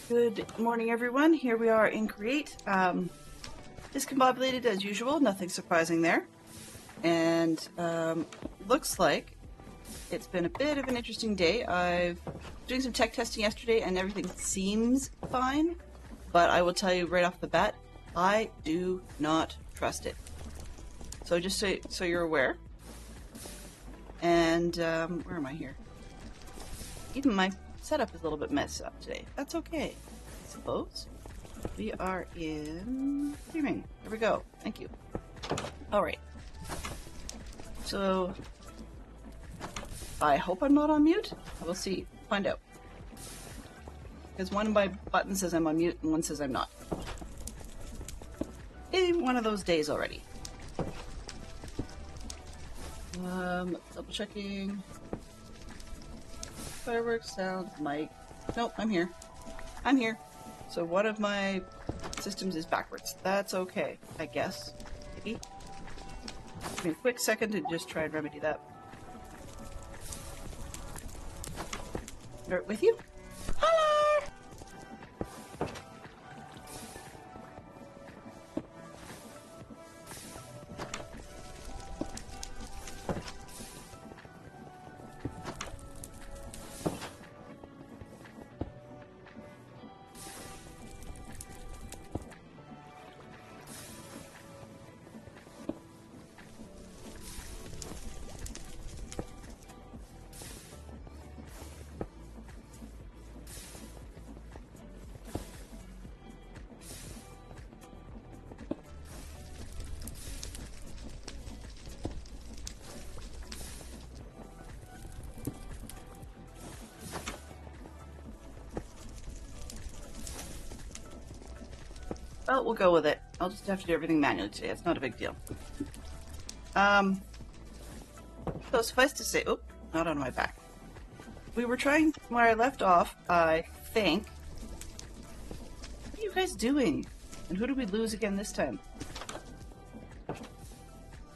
Good morning, everyone. Here we are in Create. Discombobulated as usual, nothing surprising there. And looks like it's been a bit of an interesting day. I've been doing some tech testing yesterday and everything seems fine, but I will tell you right off the bat, I do not trust it. So just so you're aware. And where am I here? Even my setup is a little bit messed up today. That's okay, I suppose. We are in streaming. There we go. Thank you. All right. So I hope I'm not on mute. We'll see. Find out. Because one of my buttons says I'm on mute and one says I'm not. In one of those days already. Double checking. Fireworks, sound, mic. Nope, I'm here. I'm here. So one of my systems is backwards. That's okay, I guess. Maybe. Give me a quick second to just try and remedy that. Right with you? Hello! Well, we'll go with it. I'll just have to do everything manually today. It's not a big deal. So suffice to say, oh, not on my back. We were trying where I left off, I think. What are you guys doing? And who did we lose again this time?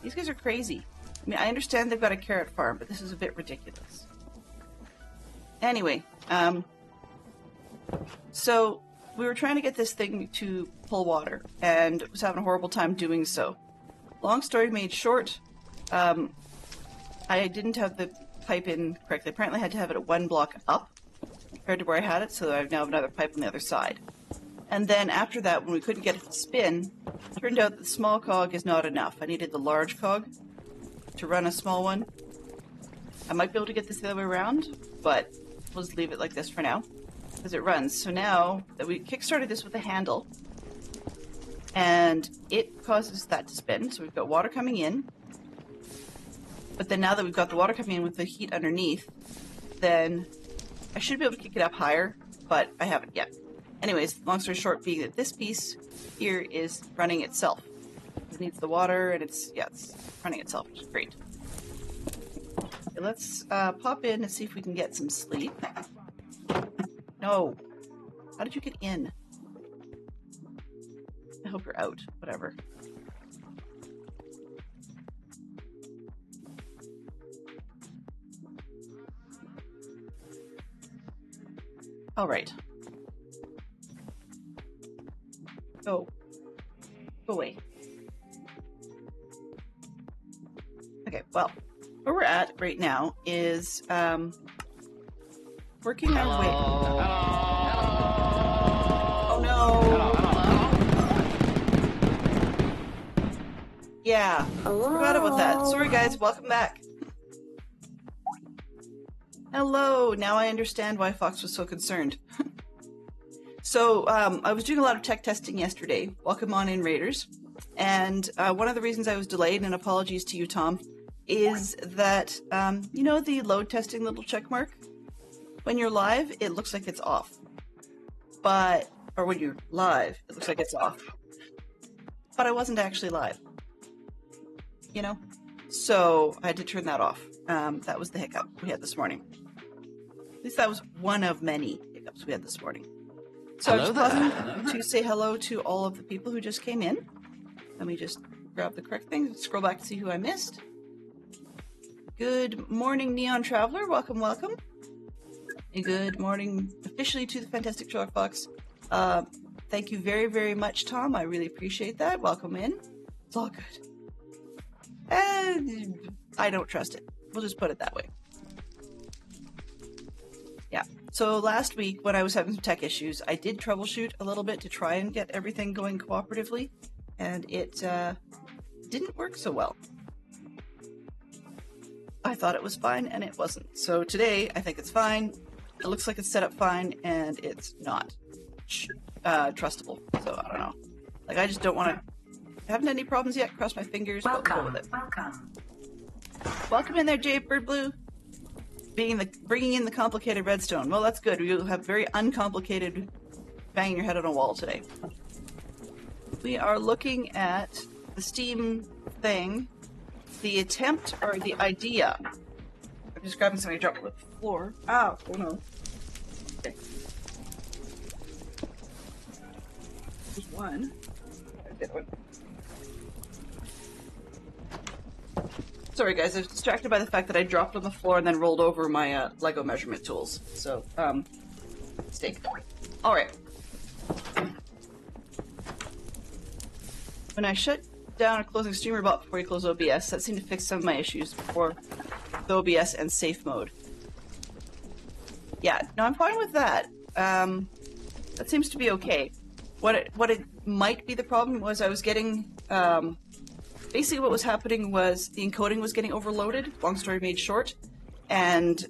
These guys are crazy. I mean, I understand they've got a carrot farm, but this is a bit ridiculous. Anyway, so we were trying to get this thing to pull water, and was having a horrible time doing so. Long story made short, I didn't have the pipe in correctly. Apparently I had to have it at one block up compared to where I had it, so I now have another pipe on the other side. And then after that, when we couldn't get it to spin, it turned out that the small cog is not enough. I needed the large cog to run a small one. I might be able to get this the other way around, but we'll just leave it like this for now, as it runs. So now that we kickstarted this with a handle, and it causes that to spin, so we've got water coming in, but then now that we've got the water coming in with the heat underneath, then I should be able to kick it up higher, but I haven't yet. Anyways, long story short being that this piece here is running itself. It needs the water, and it's running itself, which is great. Okay, let's pop in and see if we can get some sleep. No. How did you get in? I hope you're out. Whatever. All right. Go. Go away. Okay, well, where we're at right now is working our way. Oh no! Yeah, forgot about that. Sorry guys, welcome back. Hello, now I understand why Fox was so concerned. So, I was doing a lot of tech testing yesterday. Welcome on in, Raiders. And one of the reasons I was delayed, and apologies to you, Tom, is that, you know the load testing little check mark? When you're live, it looks like it's off. Or when you're live, it looks like it's off. But I wasn't actually live. You know? So I had to turn that off. That was the hiccup we had this morning. At least that was one of many hiccups we had this morning. So I was pausing to say hello to all of the people who just came in. Let me just grab the correct thing, scroll back to see who I missed. Good morning, Neon Traveler. Welcome, welcome. And good morning officially to the Fantastic Sherlock Fox Thank you very, very much, Tom. I really appreciate that. Welcome in. It's all good. And I don't trust it. We'll just put it that way. Yeah. So last week when I was having some tech issues, I did troubleshoot a little bit to try and get everything going cooperatively, and it didn't work so well. I thought it was fine, and it wasn't. So today, I think it's fine. It looks like it's set up fine, and it's not trustable. So I don't know. Like, I just don't want to. Haven't had any problems yet. Cross my fingers. Welcome. With it. Welcome. Welcome in there, Jade Bird Blue. Bringing in the complicated redstone. Well, that's good. We'll have very uncomplicated banging your head on a wall today. We are looking at the Steam thing. The attempt or the idea. I'm just grabbing something to drop on the floor. Ow! Oh no. Okay. There's one. There's the other one. Sorry guys, I was distracted by the fact that I dropped on the floor and then rolled over my Lego measurement tools. So, mistake. Alright. When I shut down a closing streamer bot before you close OBS, that seemed to fix some of my issues before the OBS and safe mode. Yeah, no, I'm fine with that. That seems to be okay. What it might be the problem was I was getting, basically what was happening was the encoding was getting overloaded, long story made short, and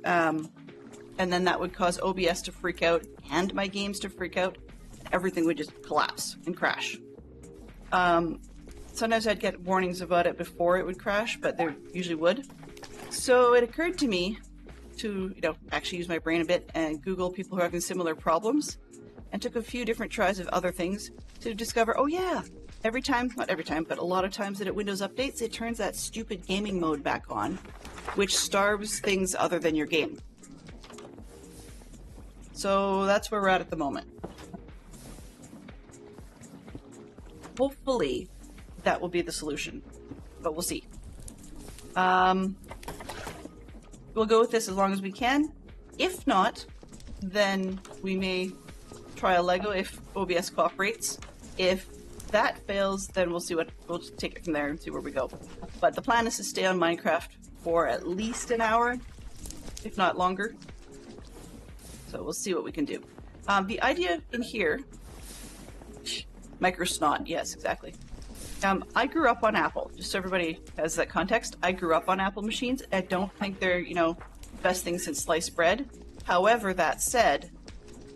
then that would cause OBS to freak out and my games to freak out, and everything would just collapse and crash. Sometimes I'd get warnings about it before it would crash, but they usually would. So it occurred to me to, actually use my brain a bit and Google people who are having similar problems, and took a few different tries of other things to discover, oh yeah, every time, not every time, but a lot of times that it Windows updates, it turns that stupid gaming mode back on, which starves things other than your game. So that's where we're at the moment. Hopefully that will be the solution, but we'll see. We'll go with this as long as we can. If not, then we may try a Lego if OBS cooperates. If that fails, then we'll just take it from there and see where we go. But the plan is to stay on Minecraft for at least an hour, if not longer. So we'll see what we can do. The idea in here, microsnot, yes, exactly. I grew up on Apple, just so everybody has that context. I grew up on Apple machines. I don't think they're, best thing since sliced bread. However, that said,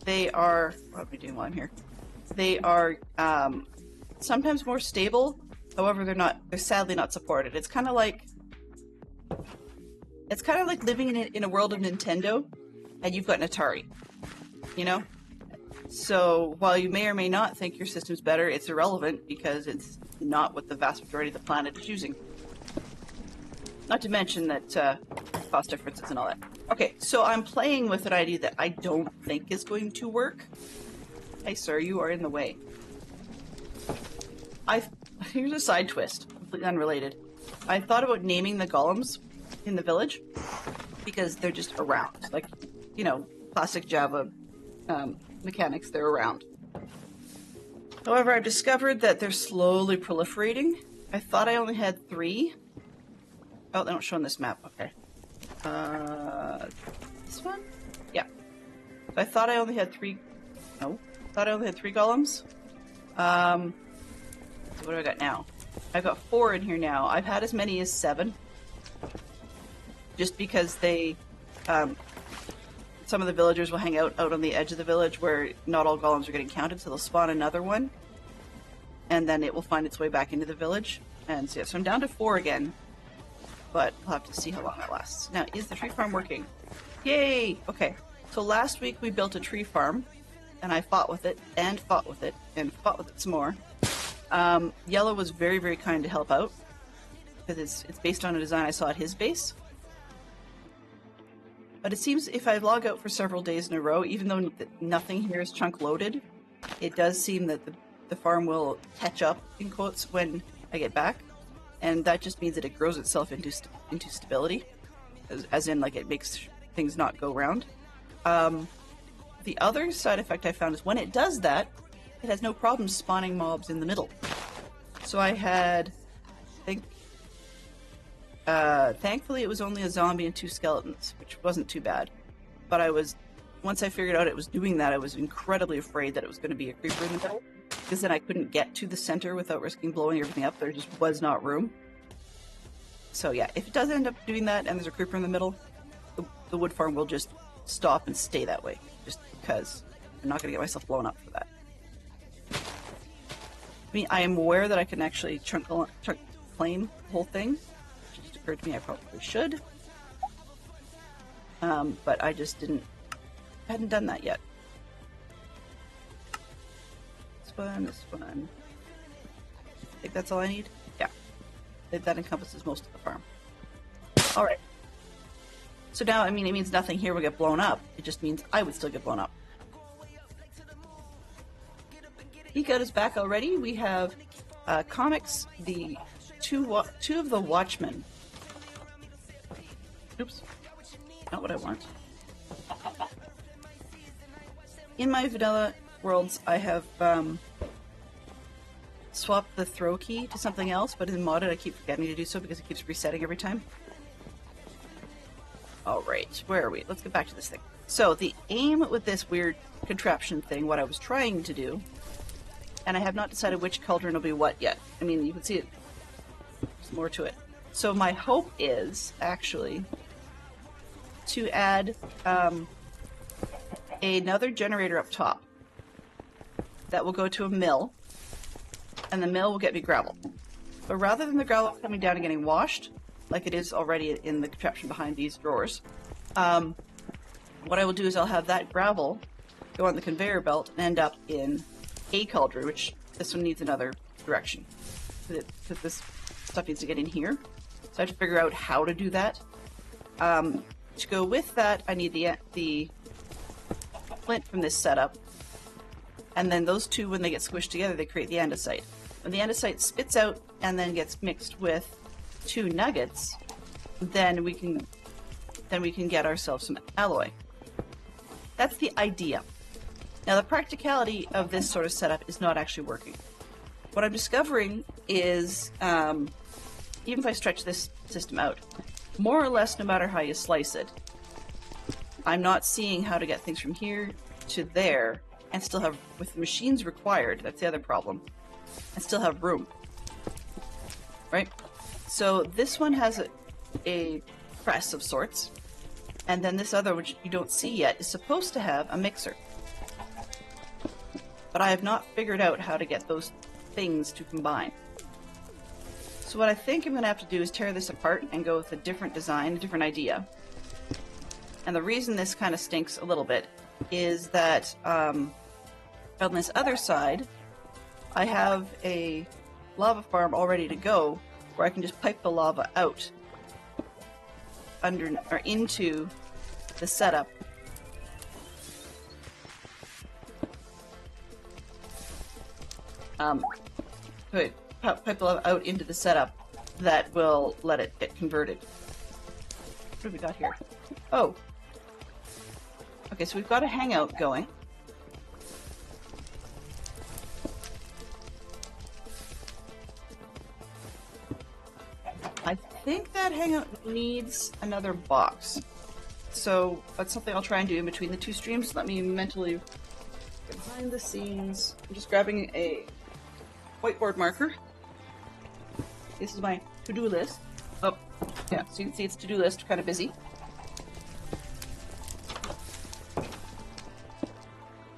they are, what am I doing while I'm here? They are sometimes more stable. However, they're sadly not supported. It's kind of like living in a world of Nintendo and you've got an Atari, So while you may or may not think your system's better, it's irrelevant because it's not what the vast majority of the planet is using. Not to mention that cost differences and all that. Okay, so I'm playing with an idea that I don't think is going to work. Hey sir, you are in the way. Here's a side twist, completely unrelated. I thought about naming the golems in the village because they're just around. Like, classic Java mechanics, they're around. However, I've discovered that they're slowly proliferating. I thought I only had 3. Oh, they don't show on this map. Okay. This one? Yeah. So I thought I only had 3. No. I thought I only had 3 golems. So what do I got now? I've got 4 in here now. I've had as many as 7. Just because they, some of the villagers will hang out on the edge of the village where not all golems are getting counted, so they'll spawn another one. And then it will find its way back into the village. And so, yeah, so I'm down to 4 again. But I'll have to see how long that lasts. Now, is the tree farm working? Yay! Okay, so last week we built a tree farm, and I fought with it, and fought with it, and fought with it some more. Yellow was very, very kind to help out, because it's based on a design I saw at his base. But it seems if I log out for several days in a row, even though nothing here is chunk loaded, it does seem that the farm will catch up, in quotes, when I get back. And that just means that it grows itself into stability, as in, like, it makes things not go round. The other side effect I found is when it does that, it has no problem spawning mobs in the middle. So I had, I think, thankfully it was only a zombie and 2 skeletons, which wasn't too bad. But once I figured out it was doing that, I was incredibly afraid that it was going to be a creeper in the middle, because then I couldn't get to the center without risking blowing everything up. There just was not room. So yeah, if it does end up doing that and there's a creeper in the middle, the wood farm will just stop and stay that way, just because I'm not going to get myself blown up for that. I mean, I am aware that I can actually chunk claim the whole thing, which just occurred to me I probably should. But I just hadn't done that yet. This one. I think that's all I need? Yeah. That encompasses most of the farm. Alright. So now, I mean, it means nothing here will get blown up. It just means I would still get blown up. Geek Out is back already. We have comics, the two of the Watchmen. Oops. Not what I want. In my vanilla worlds, I have swapped the throw key to something else, but in modded I keep forgetting to do so because it keeps resetting every time. Alright, where are we? Let's get back to this thing. So, the aim with this weird contraption thing, what I was trying to do, and I have not decided which cauldron will be what yet. I mean, you can see it. There's more to it. So my hope is, actually, to add another generator up top that will go to a mill, and the mill will get me gravel. But rather than the gravel coming down and getting washed, like it is already in the contraption behind these drawers, what I will do is I'll have that gravel go on the conveyor belt and end up in a cauldron, which this one needs another direction. Because this stuff needs to get in here. So I have to figure out how to do that. To go with that, I need the flint from this setup. And then those two, when they get squished together, they create the andesite. When the andesite spits out and then gets mixed with 2 nuggets, then we can get ourselves some alloy. That's the idea. Now, the practicality of this sort of setup is not actually working. What I'm discovering is, even if I stretch this system out, more or less, no matter how you slice it, I'm not seeing how to get things from here to there and still have, with the machines required, that's the other problem, and still have room. Right? So this one has a press of sorts, and then this other, which you don't see yet, is supposed to have a mixer. But I have not figured out how to get those things to combine. So what I think I'm going to have to do is tear this apart and go with a different design, a different idea. And the reason this kind of stinks a little bit is that on this other side, I have a lava farm all ready to go where I can just pipe the lava out under or into the setup. Pipe the lava out into the setup that will let it get converted. What have we got here? Oh. Okay, so we've got a hangout going. I think that hangout needs another box. So that's something I'll try and do in between the 2 streams. Let me mentally, behind the scenes, I'm just grabbing a whiteboard marker. This is my to-do list. Oh, yeah, so you can see it's to-do list, kind of busy.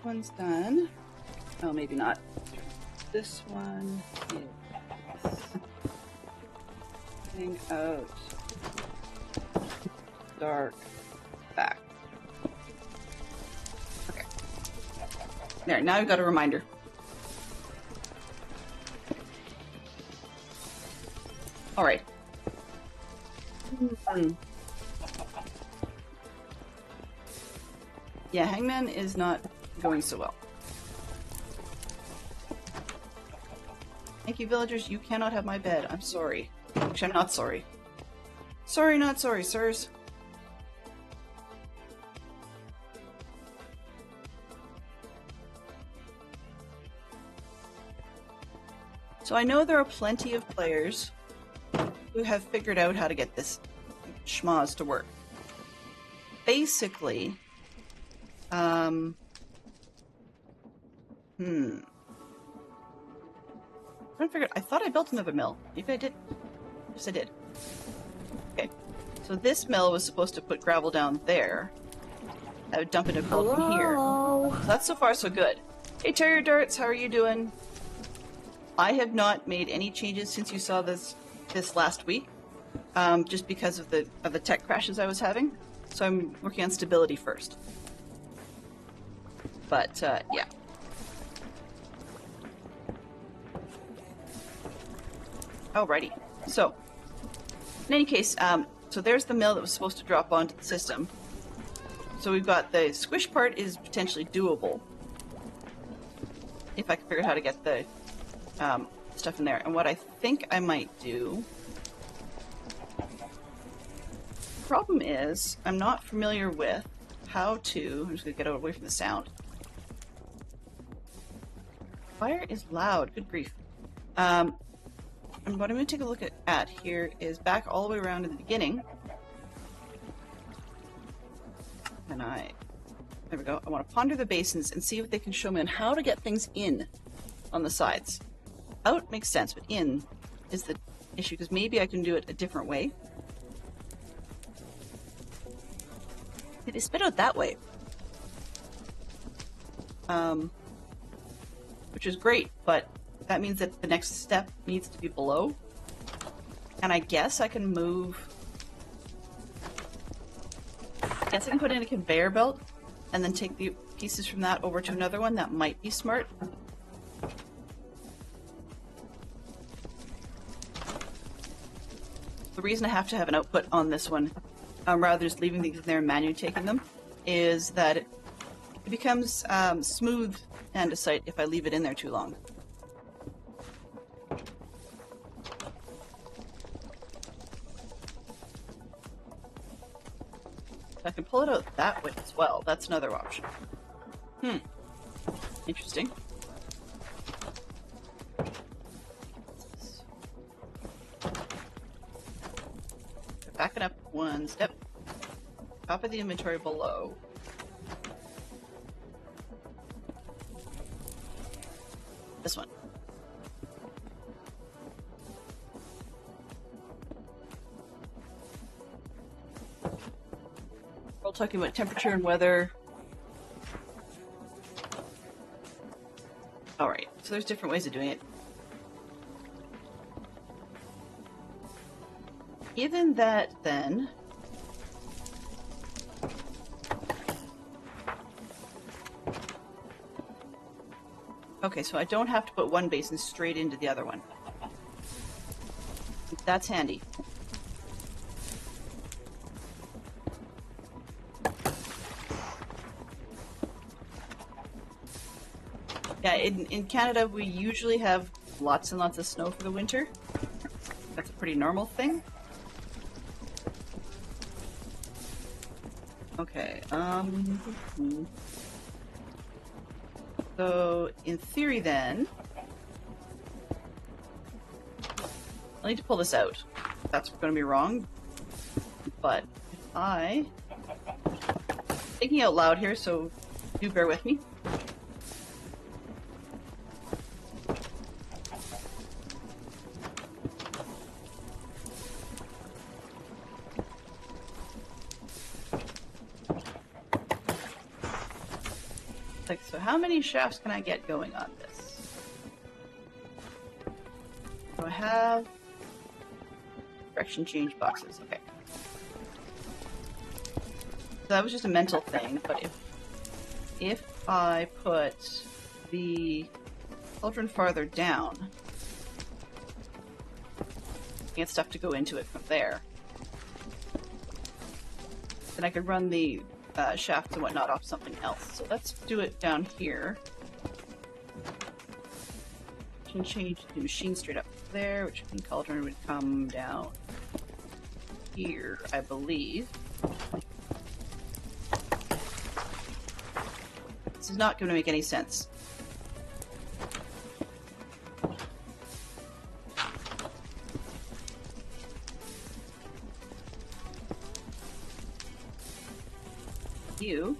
One's done. Oh, maybe not. This one is hang out dark back. Okay. There, now I've got a reminder. Alright. Yeah, Hangman is not going so well. Thank you, villagers. You cannot have my bed. I'm sorry. Actually, I'm not sorry. Sorry, not sorry, sirs. So I know there are plenty of players who have figured out how to get this schmoz to work. Basically, I thought I built another mill. Maybe I did. Yes, I did. Okay. So this mill was supposed to put gravel down there. I would dump it in a cauldron here. So that's so far so good. Hey Terrier Darts, how are you doing? I have not made any changes since you saw this last week, just because of the tech crashes I was having. So I'm working on stability first. But yeah. Alrighty. So in any case, so there's the mill that was supposed to drop onto the system. So we've got the squish part is potentially doable if I can figure out how to get the stuff in there. And what I think I might do... Problem is, I'm not familiar with how to... I'm just going to get away from the sound. Fire is loud. Good grief. And what I'm going to take a look at here is back all the way around in the beginning. And there we go. I want to ponder the basins and see if they can show me on how to get things in on the sides. Out makes sense, but in is the issue, because maybe I can do it a different way. It spit out that way. Which is great, but that means that the next step needs to be below. And I guess I can move... I guess I can put in a conveyor belt and then take the pieces from that over to another one. That might be smart. The reason I have to have an output on this one, rather than just leaving these in there and manually taking them, is that it becomes smooth andesite if I leave it in there too long. I can pull it out that way as well. That's another option. Interesting. Backing up one step. Top of the inventory below. This one. We're talking about temperature and weather. Alright, so there's different ways of doing it. Given that, then... Okay, so I don't have to put one basin straight into the other one. That's handy. Yeah, in Canada we usually have lots and lots of snow for the winter. That's a pretty normal thing. Okay, so in theory then, I need to pull this out. That's going to be wrong, but if I... Thinking out loud here, so do bear with me. Like, so how many shafts can I get going on this? Do I have direction change boxes? Okay. So that was just a mental thing, but if I put the cauldron farther down, I get stuff to go into it from there. Then I could run the shafts and whatnot off something else. So let's do it down here. Can change the machine straight up there, which means cauldron would come down here, I believe. This is not going to make any sense. You.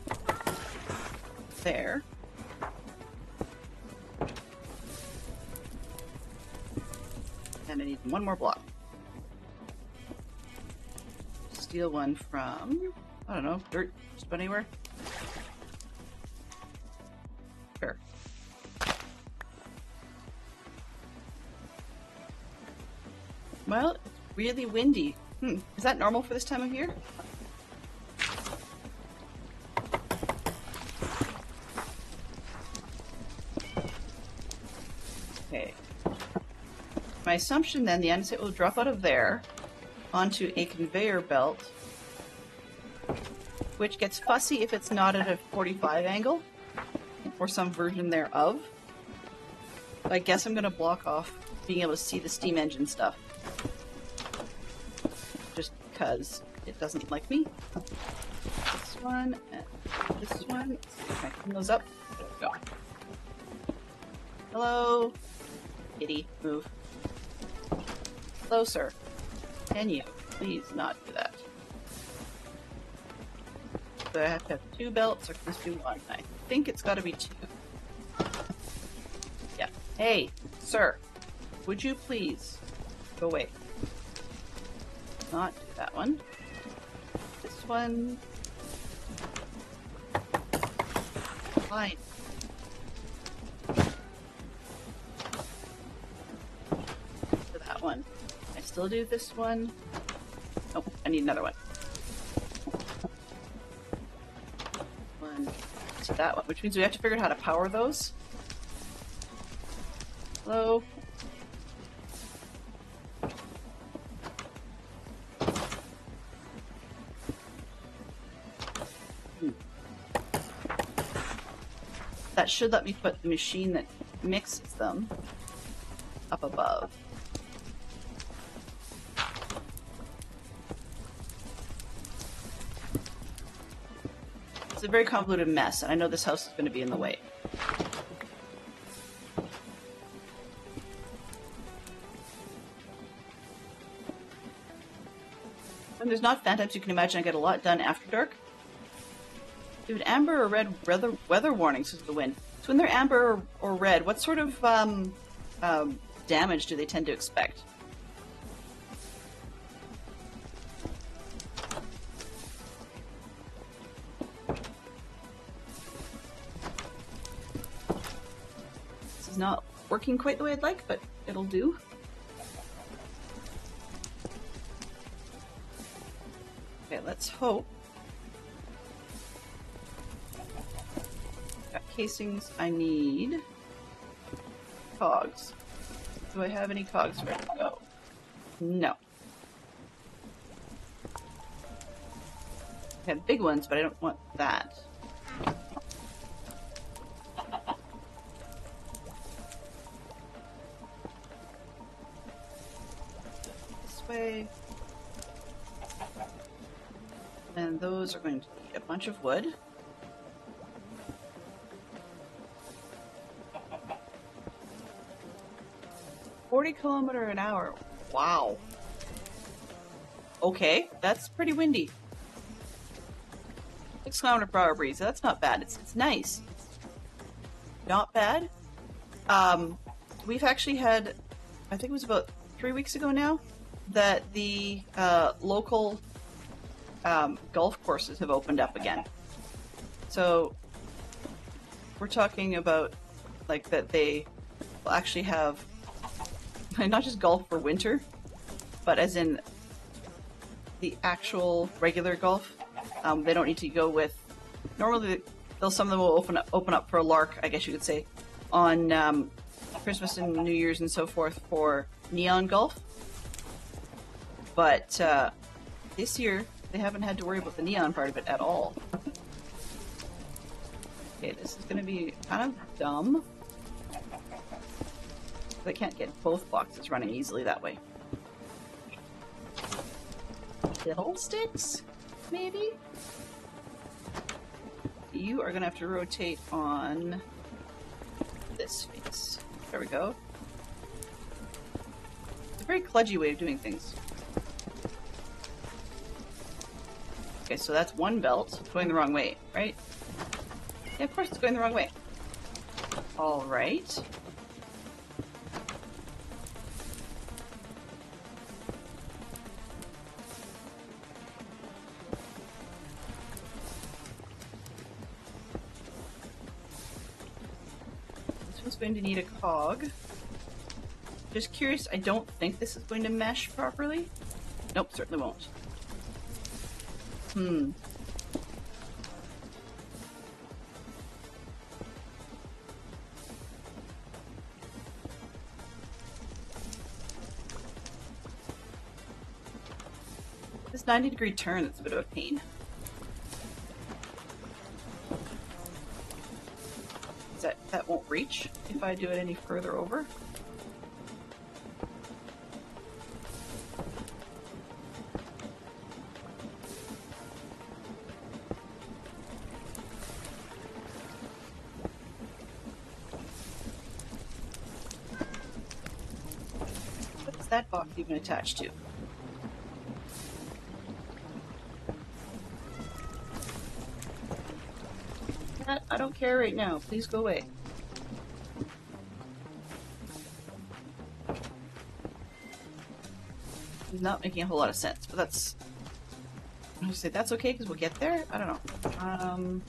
There. And I need one more block. Steal one from, I don't know, dirt, just about anywhere. Sure. Well, it's really windy. Is that normal for this time of year? Okay. My assumption then, the andesite will drop out of there onto a conveyor belt, which gets fussy if it's not at a 45 angle, or some version thereof. I guess I'm going to block off being able to see the steam engine stuff. Just because it doesn't like me. This one, and this one. Let's see if I can clean those up. There we go. Hello? Kitty, move. Hello, sir. Can you please not do that? So I have to have 2 belts, or can this be 1? I think it's got to be 2. Yeah. Hey, sir. Would you please go away? Not do that one. This one. Fine. To that one. I still do this one. Oh, I need another one. One to that one, which means we have to figure out how to power those. Hello? That should let me put the machine that mixes them up above. It's a very convoluted mess, and I know this house is going to be in the way. When there's not fan types, you can imagine I get a lot done after dark. Dude, amber or red weather warnings is the wind. So when they're amber or red, what sort of damage do they tend to expect? This is not working quite the way I'd like, but it'll do. Okay, let's hope. Got casings. I need cogs. Do I have any cogs ready to go? No. I have big ones, but I don't want that. This way. And those are going to be a bunch of wood. km/h. Wow. Okay, that's pretty windy. 6 km/h breeze. That's not bad. It's nice. Not bad. We've actually had, I think it was about 3 weeks ago now, that the local golf courses have opened up again. So we're talking about like that they will actually have not just golf for winter, but as in the actual regular golf. They don't need to go with. Normally, some of them will open up for a lark, I guess you could say, on Christmas and New Year's and so forth for neon golf. But this year they haven't had to worry about the neon part of it at all. Okay, this is going to be kind of dumb. I can't get both boxes running easily that way. Fiddlesticks? Maybe? You are going to have to rotate on this face. There we go. It's a very kludgy way of doing things. Okay, so that's one belt going the wrong way, right? Yeah, of course it's going the wrong way. All right. This one's going to need a cog. Just curious, I don't think this is going to mesh properly. Nope, certainly won't. This 90-degree turn, that's a bit of a pain. That won't reach if I do it any further over. What's that box even attached to? I don't care right now. Please go away. Not making a whole lot of sense, but that's... I was gonna say that's okay because we'll get there. I don't know.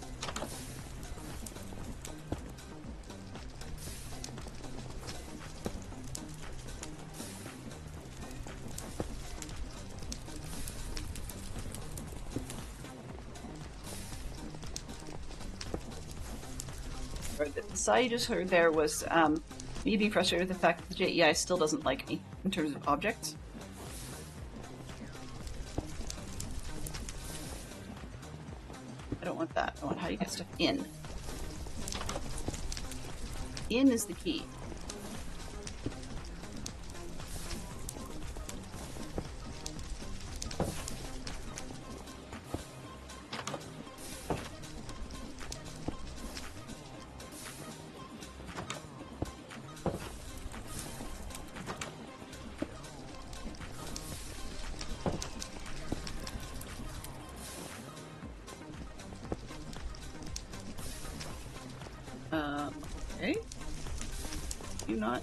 The sigh you just heard there was me being frustrated with the fact that the JEI still doesn't like me in terms of objects. I don't want that. I want how do you get stuff in. In is the key. Okay. You not?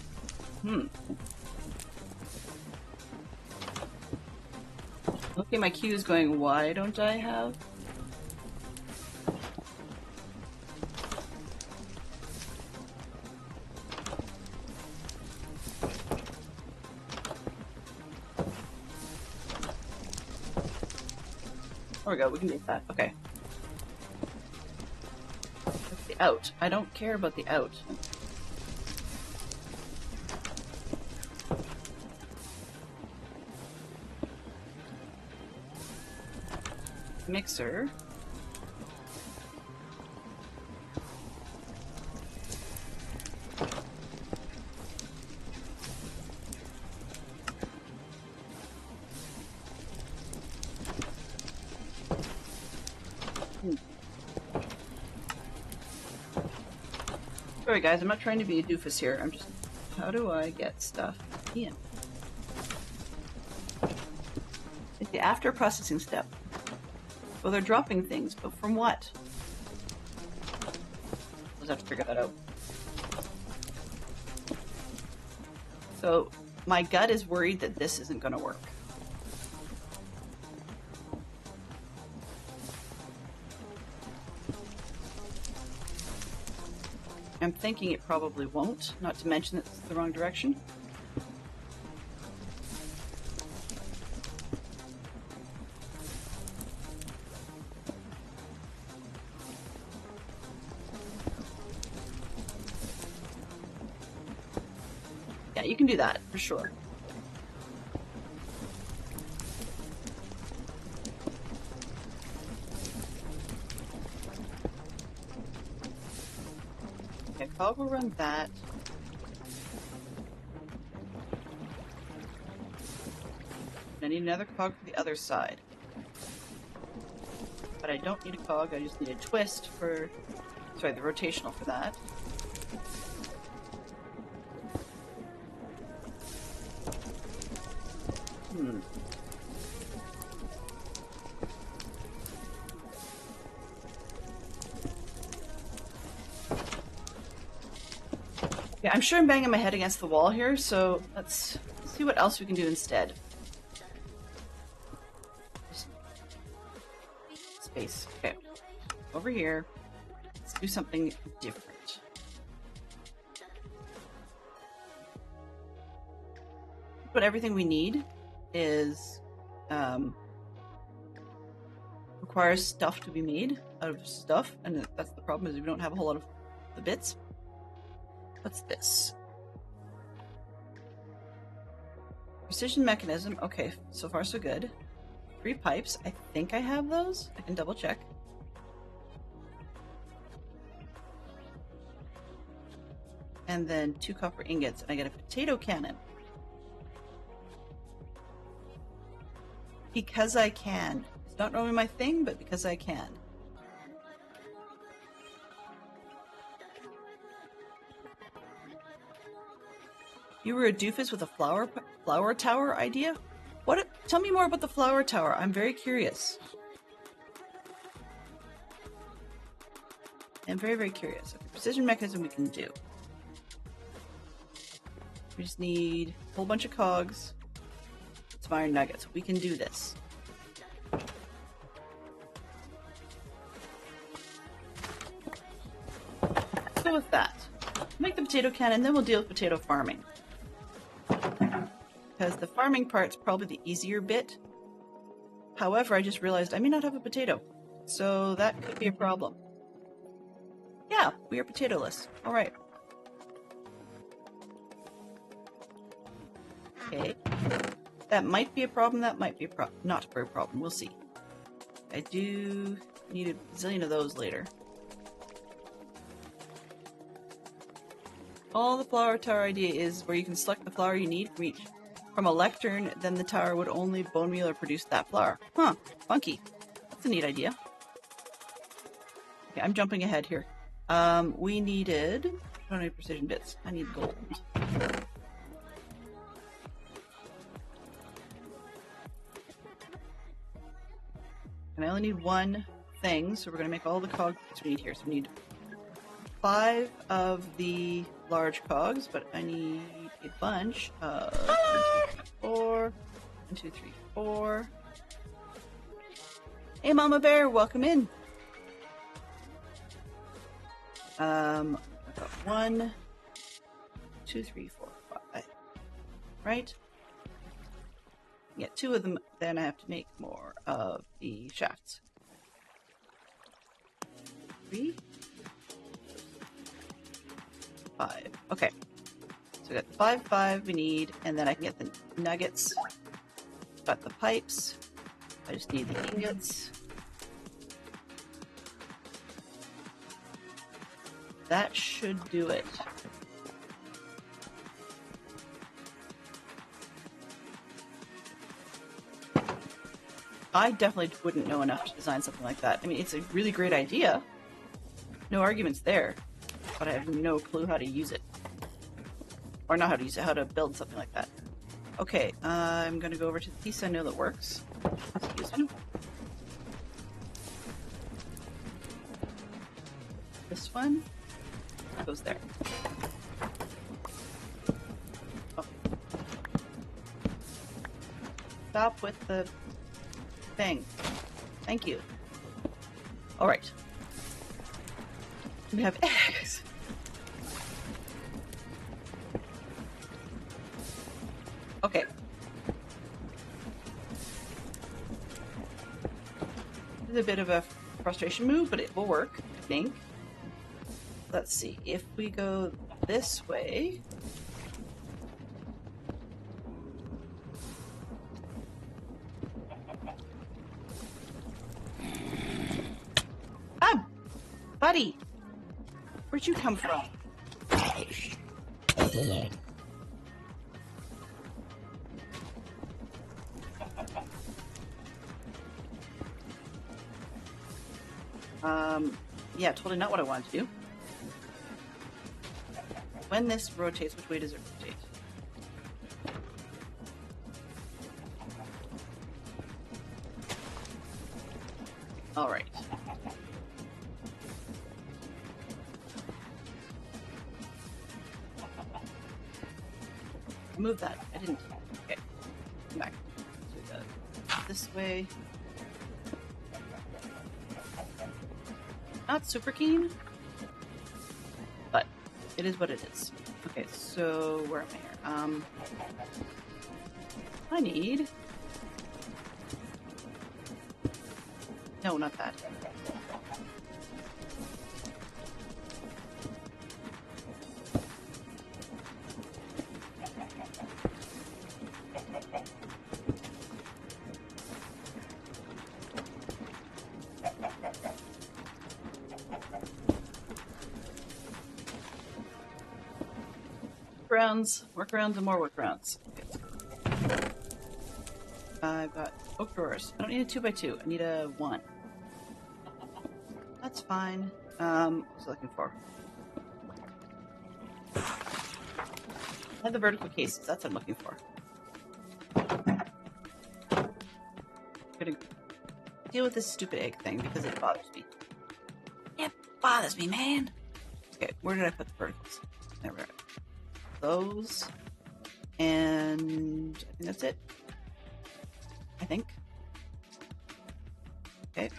Okay, my queue is going, why don't I have? There we go, we can make that. Okay. That's the out. I don't care about the out. Mixer. Sorry guys, I'm not trying to be a doofus here. I'm just, how do I get stuff in? It's the after processing step. Well, they're dropping things, but from what? We'll just have to figure that out. So, my gut is worried that this isn't going to work. I'm thinking it probably won't, not to mention it's the wrong direction. Yeah, you can do that, for sure. Okay, cog will run that. I need another cog for the other side. But I don't need a cog, I just need a twist for... Sorry, the rotational for that. Okay, I'm sure I'm banging my head against the wall here, so let's see what else we can do instead. Space. Okay. Over here. Let's do something different. But everything we need is requires stuff to be made out of stuff, and that's the problem, is we don't have a whole lot of the bits. What's this? Precision mechanism. Okay, so far so good. 3 pipes. I think I have those. I can double check. And then 2 copper ingots, and I get a potato cannon. Because I can. It's not normally my thing, but because I can. You were a doofus with a flower tower idea? What? Tell me more about the flower tower. I'm very curious. I'm very, very curious. Okay, precision mechanism we can do. We just need a whole bunch of cogs. Some iron nuggets. We can do this. So with that, make the potato cannon, then we'll deal with potato farming. Because the farming part's probably the easier bit. However, I just realized I may not have a potato. So that could be a problem. Yeah, we are potatoless. Alright. Okay. That might be a problem, that might be a problem. Not a very problem, we'll see. I do need a zillion of those later. All the flower tower idea is where you can select the flower you need from a lectern, then the tower would only bone meal or produce that flower. Huh, funky. That's a neat idea. Okay, I'm jumping ahead here. We needed... I don't need precision bits. I need gold. And I only need 1 thing, so we're going to make all the cogs we need here. So we need 5 of the large cogs, but I need a bunch of 1, 2, 3, 4. Hey, Mama Bear, welcome in. I've got 1, 2, 3, 4, 5. Right? Get 2 of them, then I have to make more of the shafts. 3, 5. Okay. So we got the 5 we need, and then I can get the nuggets. Got the pipes. I just need the ingots. That should do it. I definitely wouldn't know enough to design something like that. I mean, it's a really great idea. No arguments there. But I have no clue how to use it. Or not how to use it, how to build something like that. Okay, I'm going to go over to the piece I know that works. Excuse me. This one goes there. Oh. Stop with the thing. Thank you. Alright. We have eggs. Okay. This is a bit of a frustration move, but it will work, I think. Let's see. If we go this way... Ah! Buddy! Where'd you come from? Yeah, totally not what I wanted to do. When this rotates, which way does it rotate? Alright. Move that. I didn't. Okay. Come back. So we got this way. Not super keen, but it is what it is. Okay, so where am I here? I need... No, not that. Workarounds, and more workarounds. Okay. I've got oak drawers. I don't need a 2x2. I need a 1. That's fine. What was I looking for? I have the vertical cases. That's what I'm looking for. I'm gonna deal with this stupid egg thing because it bothers me. It bothers me, man. Okay, where did I put the verticals? There we go. Those. And I think that's it. I think. Okay.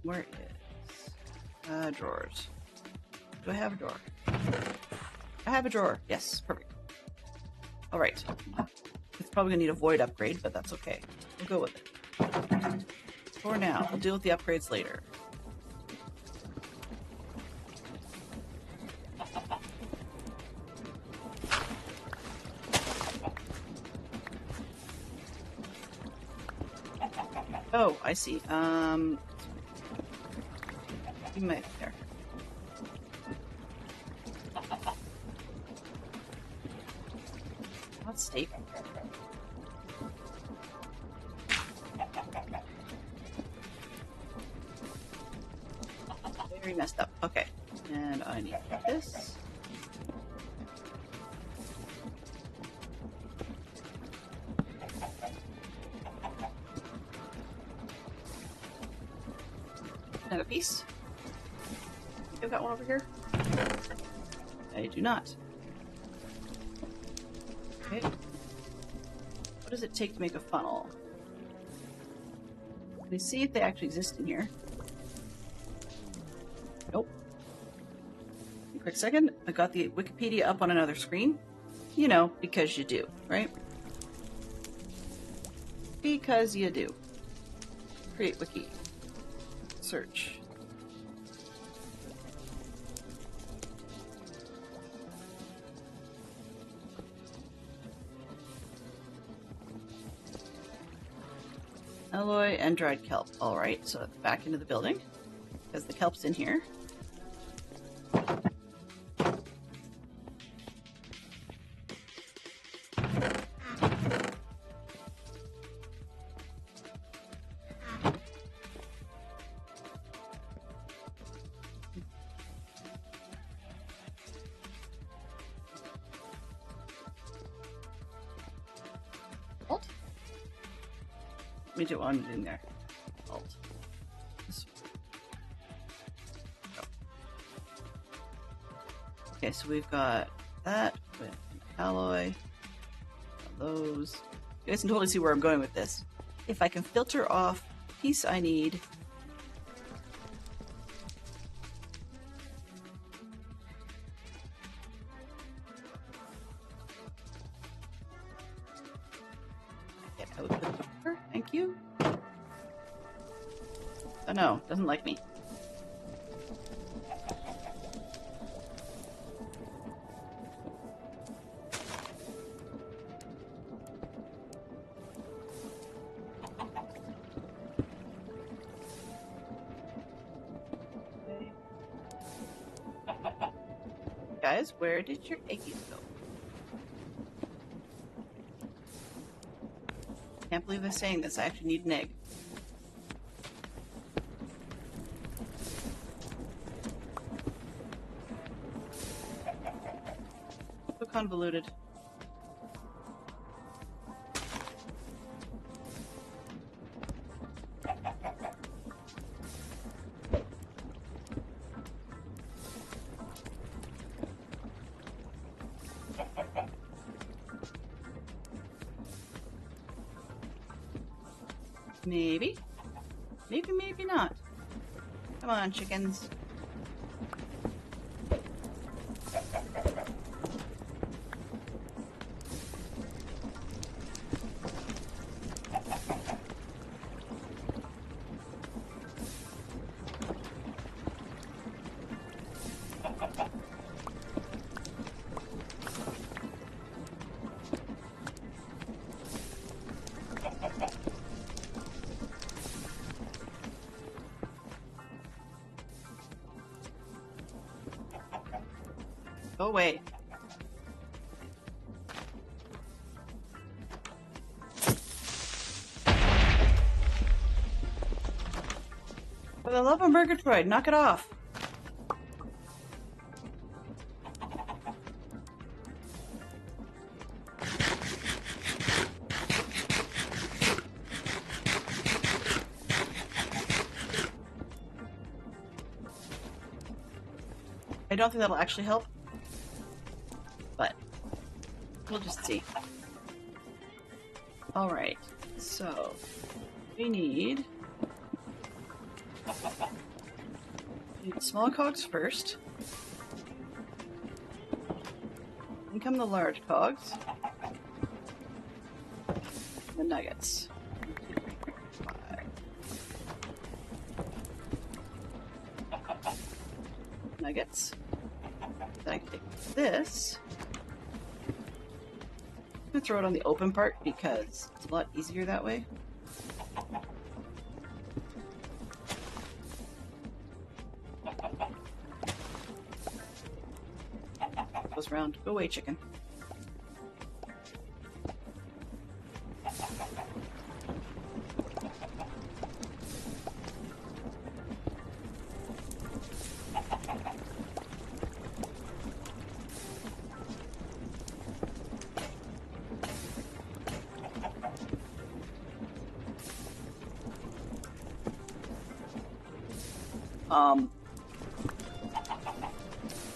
Where is drawers? Do I have a drawer? I have a drawer. Yes, perfect. All right. It's probably gonna need a void upgrade, but that's okay. We'll go with it. For now, we'll deal with the upgrades later. Oh, I see. You might there. That's steep. Very messed up. Okay, and I need this. Another piece. I've got one over here. I do not. Okay. What does it take to make a funnel? Let me see if they actually exist in here. Nope. A quick second. I got the Wikipedia up on another screen. You know, because you do, right? Because you do. Create wiki. Search. Alloy and dried kelp. Alright, so back into the building. Because the kelp's in here. Alt? Let me do what I'm doing there. Alt. Okay, so we've got that with alloy. Those. You guys can totally see where I'm going with this. If I can filter off the piece I need. Get out the door. Thank you. Oh no, doesn't like me. Guys, where did your eggies go? Can't believe I'm saying this. I actually need an egg. So convoluted. Maybe. Maybe, maybe not. Come on, chickens. Go away. For the love of Murgatroyd, knock it off. I don't think that'll actually help, but we'll just see. Alright, so we need small cogs first. Then come the large cogs. The nuggets. 1, 2, 3, 4, 5. Nuggets. Then I can take this. I'm gonna throw it on the open part because it's a lot easier that way. Goes round. Go away, chicken.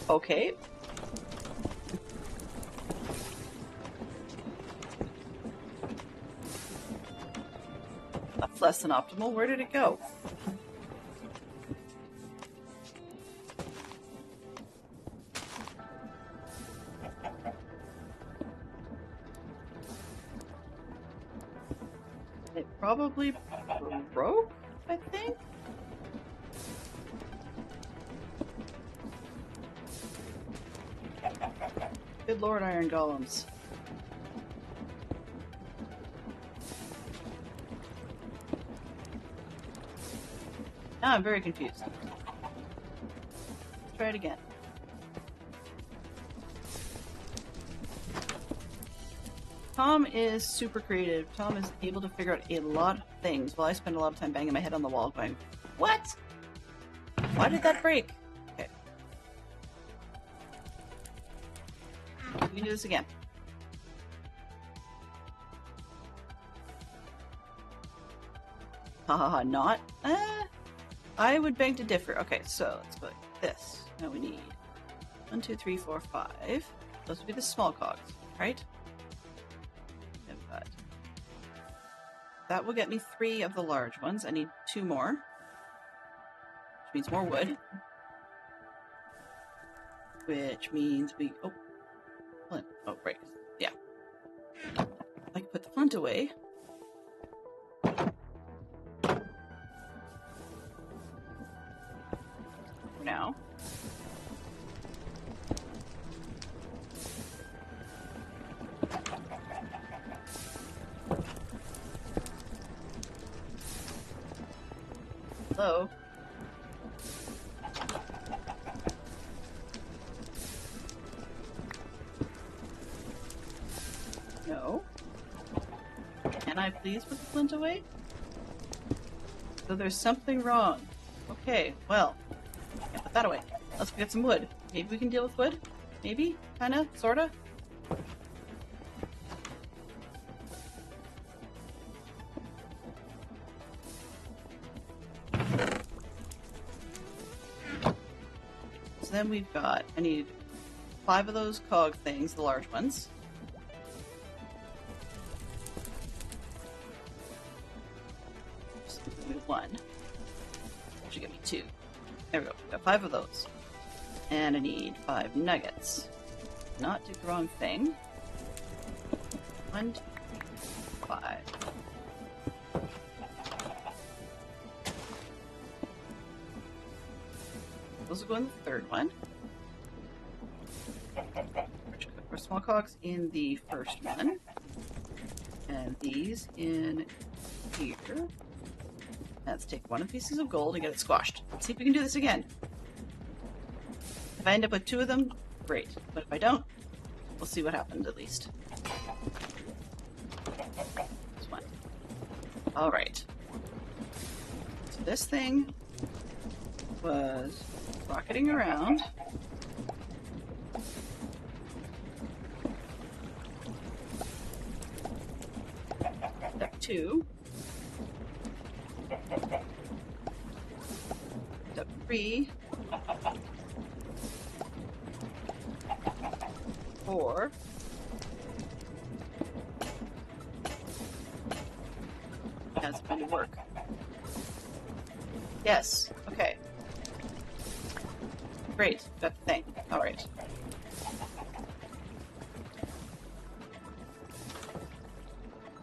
Okay. That's less than optimal. Where did it go? It probably broke, I think? Good lord, iron golems. Now I'm very confused. Let's try it again. Tom is super creative. Tom is able to figure out a lot of things while I spend a lot of time banging my head on the wall going, what? Why did that break? Okay. We can do this again. Haha, not? I would beg to differ. Okay, so let's go like this. Now we need 1, 2, 3, 4, 5. Those would be the small cogs, right? But that will get me 3 of the large ones. I need 2 more, which means more wood. Which means we... Oh, flint. Oh, right. Yeah. I can put the flint away. For now. Hello? No. Can I please put the flint away? So there's something wrong. Okay, well, can't put that away. Let's get some wood. Maybe we can deal with wood? Maybe? Kinda? Sorta? So then we've got, I need 5 of those cog things, the large ones. Give me one. Should give me two. There we go. Got 5 of those. And I need 5 nuggets. Not do the wrong thing. 1, 2, 5. Those will go in the third one. Our small cogs in the first one. And these in here. Let's take one of the pieces of gold and get it squashed. Let's see if we can do this again. If I end up with 2 of them, great. But if I don't, we'll see what happens at least. This one. Alright. So this thing was rocketing around. Step 2. Step 3. 4. That's going to work. Yes. Okay. Great. Got the thing. Alright.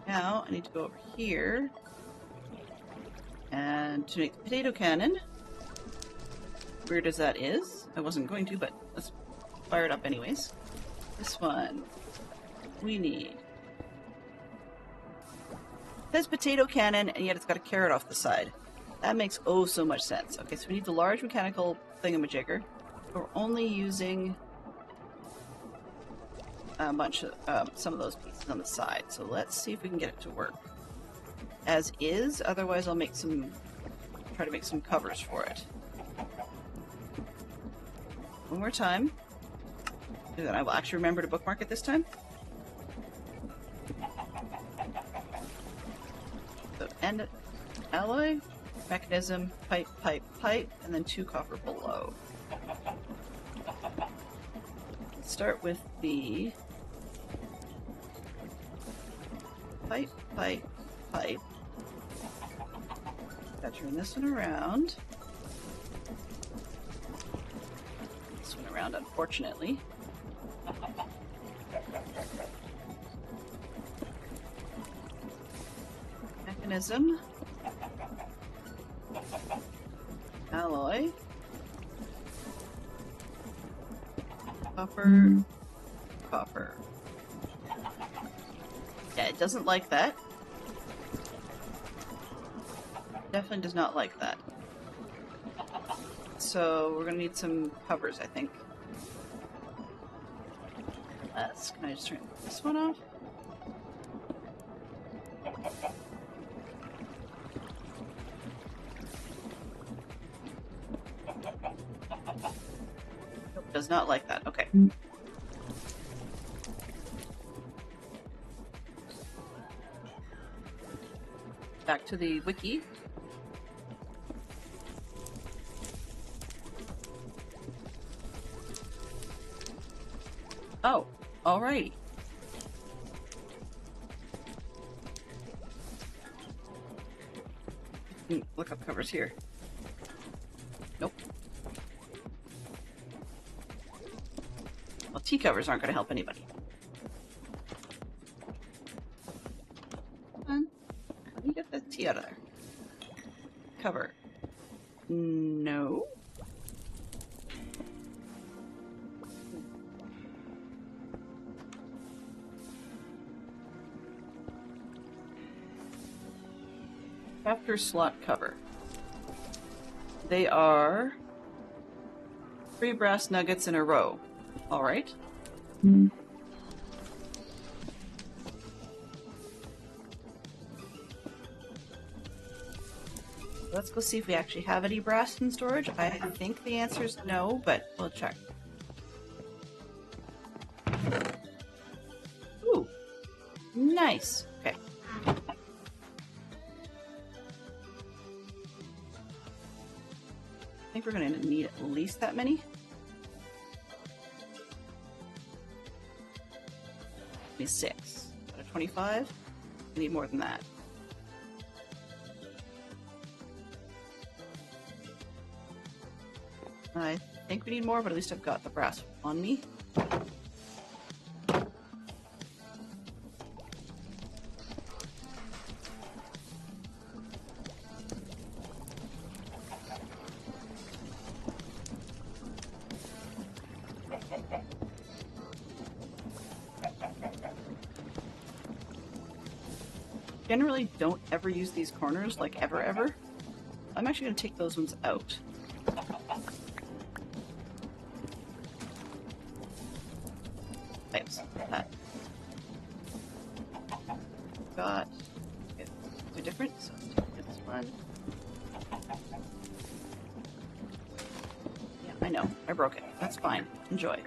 Now I need to go over here and to make the potato cannon. Weird as that is. I wasn't going to, but let's fire it up anyways. This one we need. It says potato cannon, and yet it's got a carrot off the side. That makes oh so much sense. Okay, so we need the large mechanical thingamajigger. We're only using a bunch of some of those pieces on the side. So let's see if we can get it to work as is. Otherwise, I'll make some. Try to make some covers for it. One more time. Do that. I will actually remember to bookmark it this time. So end alloy, mechanism, pipe, pipe, pipe, and then 2 copper below. Let's start with the pipe, pipe, pipe. Gotta turn this one around. This one around, unfortunately. Mechanism. Alloy. Copper. Copper. Yeah, it doesn't like that. Definitely does not like that. So we're gonna need some covers, I think. Can I just turn this one off? Nope, does not like that. Okay. Back to the wiki. Oh, alrighty. Look up covers here. Nope. Well, tea covers aren't going to help anybody. Let me get the tea out of there. Cover. No. After slot cover. They are 3 brass nuggets in a row. All right. Let's go see if we actually have any brass in storage. I think the answer is no, but we'll check. Ooh, nice. Okay. I think we're going to need at least that many. Maybe 6 out of 25. We need more than that. I think we need more, but at least I've got the brass on me. Generally don't ever use these corners, like ever. I'm actually going to take those ones out. Pipes. That. Got. Okay, they're different, so let's take this one. Yeah, I know. I broke it. That's fine. Enjoy.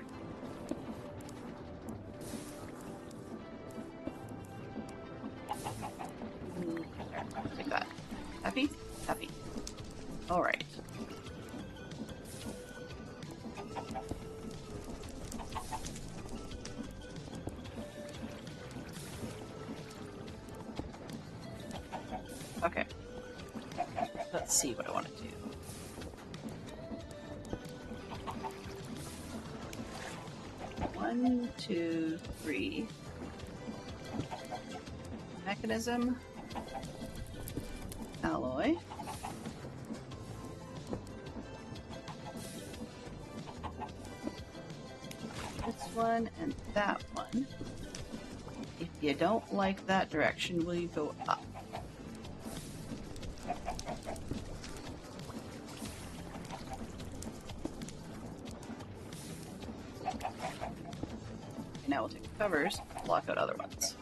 Like that. Happy? Happy. Alright. Okay. Let's see what I want to do. One, two, three. Mechanism. Alloy. This one and that one. If you don't like that direction, will you go up? And now we'll take the covers, block out other ones.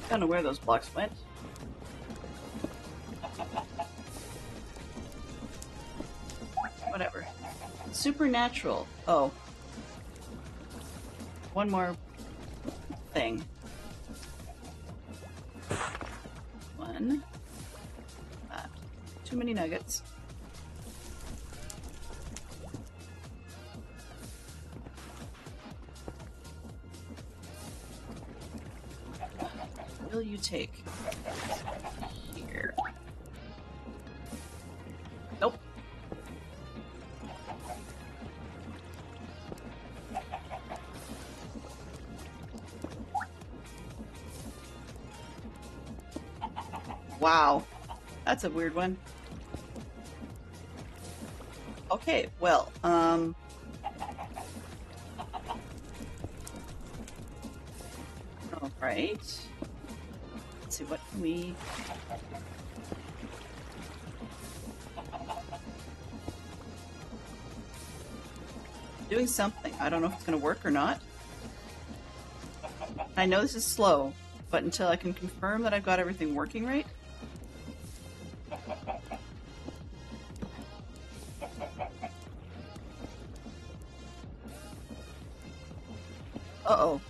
I don't know where those blocks went. Whatever. Supernatural. Oh. One more thing. One. Too many nuggets. Will you take here? Nope. Wow. That's a weird one. Okay, well, all right. Let's see, what can we... Doing something. I don't know if it's going to work or not. I know this is slow, but until I can confirm that I've got everything working right. Uh-oh.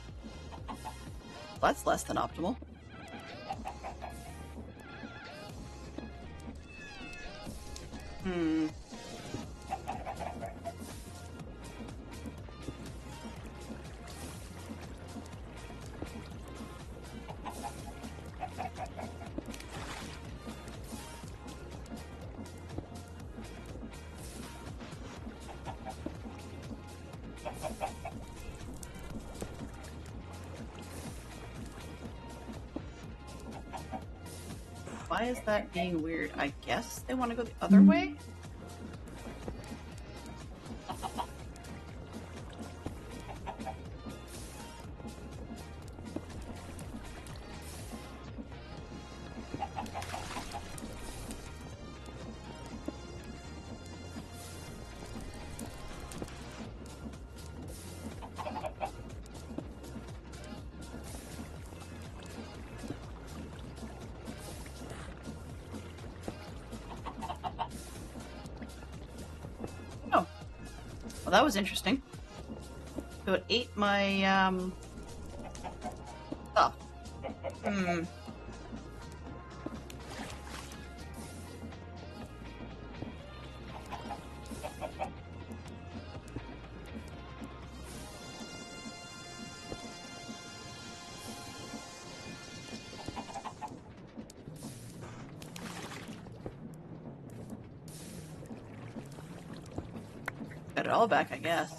That's less than optimal. Why is that being weird? I guess they want to go the other way? Well, that was interesting. So it ate my, stuff. Got it all back, I guess.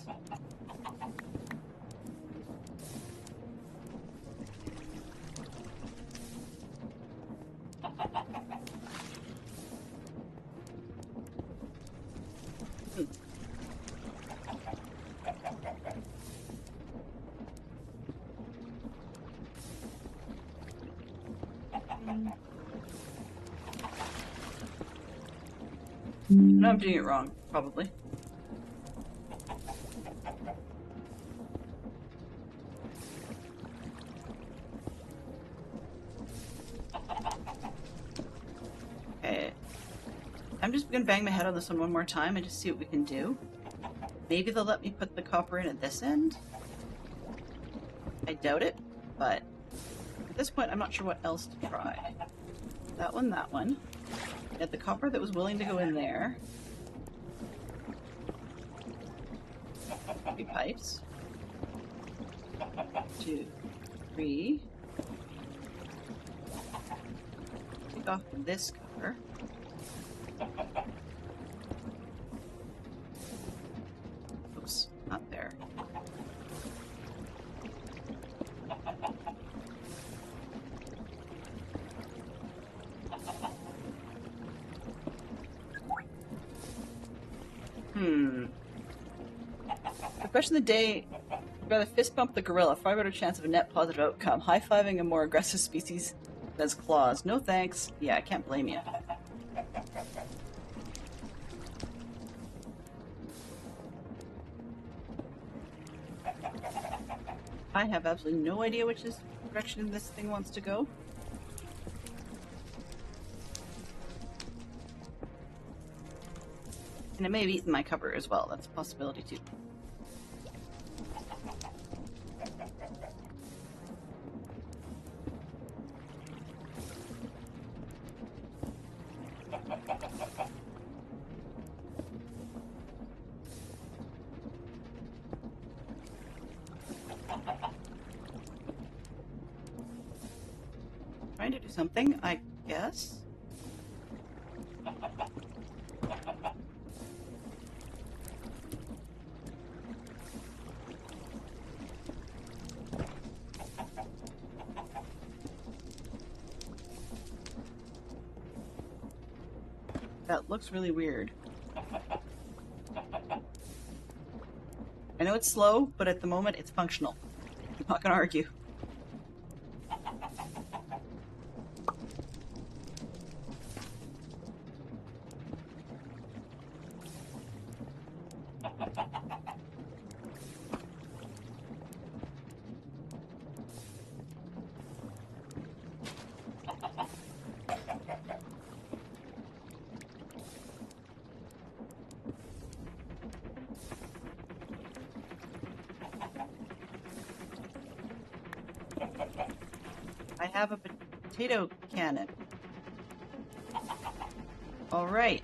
No, I'm doing it wrong, probably. Okay. I'm just gonna bang my head on this one more time and just see what we can do. Maybe they'll let me put the copper in at this end. I doubt it, but at this point I'm not sure what else to try. That one, that one. Get the copper that was willing to go in there. 3 pipes. 2, 3. Take off this copper. Oops, not there. The question of the day, I'd rather fist bump the gorilla, far better chance of a net positive outcome. High-fiving a more aggressive species that's claws. No thanks. Yeah, I can't blame you. I have absolutely no idea which direction this thing wants to go. And it may have eaten my cover as well. That's a possibility too. Trying to do something, I guess. That looks really weird. I know it's slow, but at the moment it's functional. I'm not gonna argue. I have a potato cannon. Alright.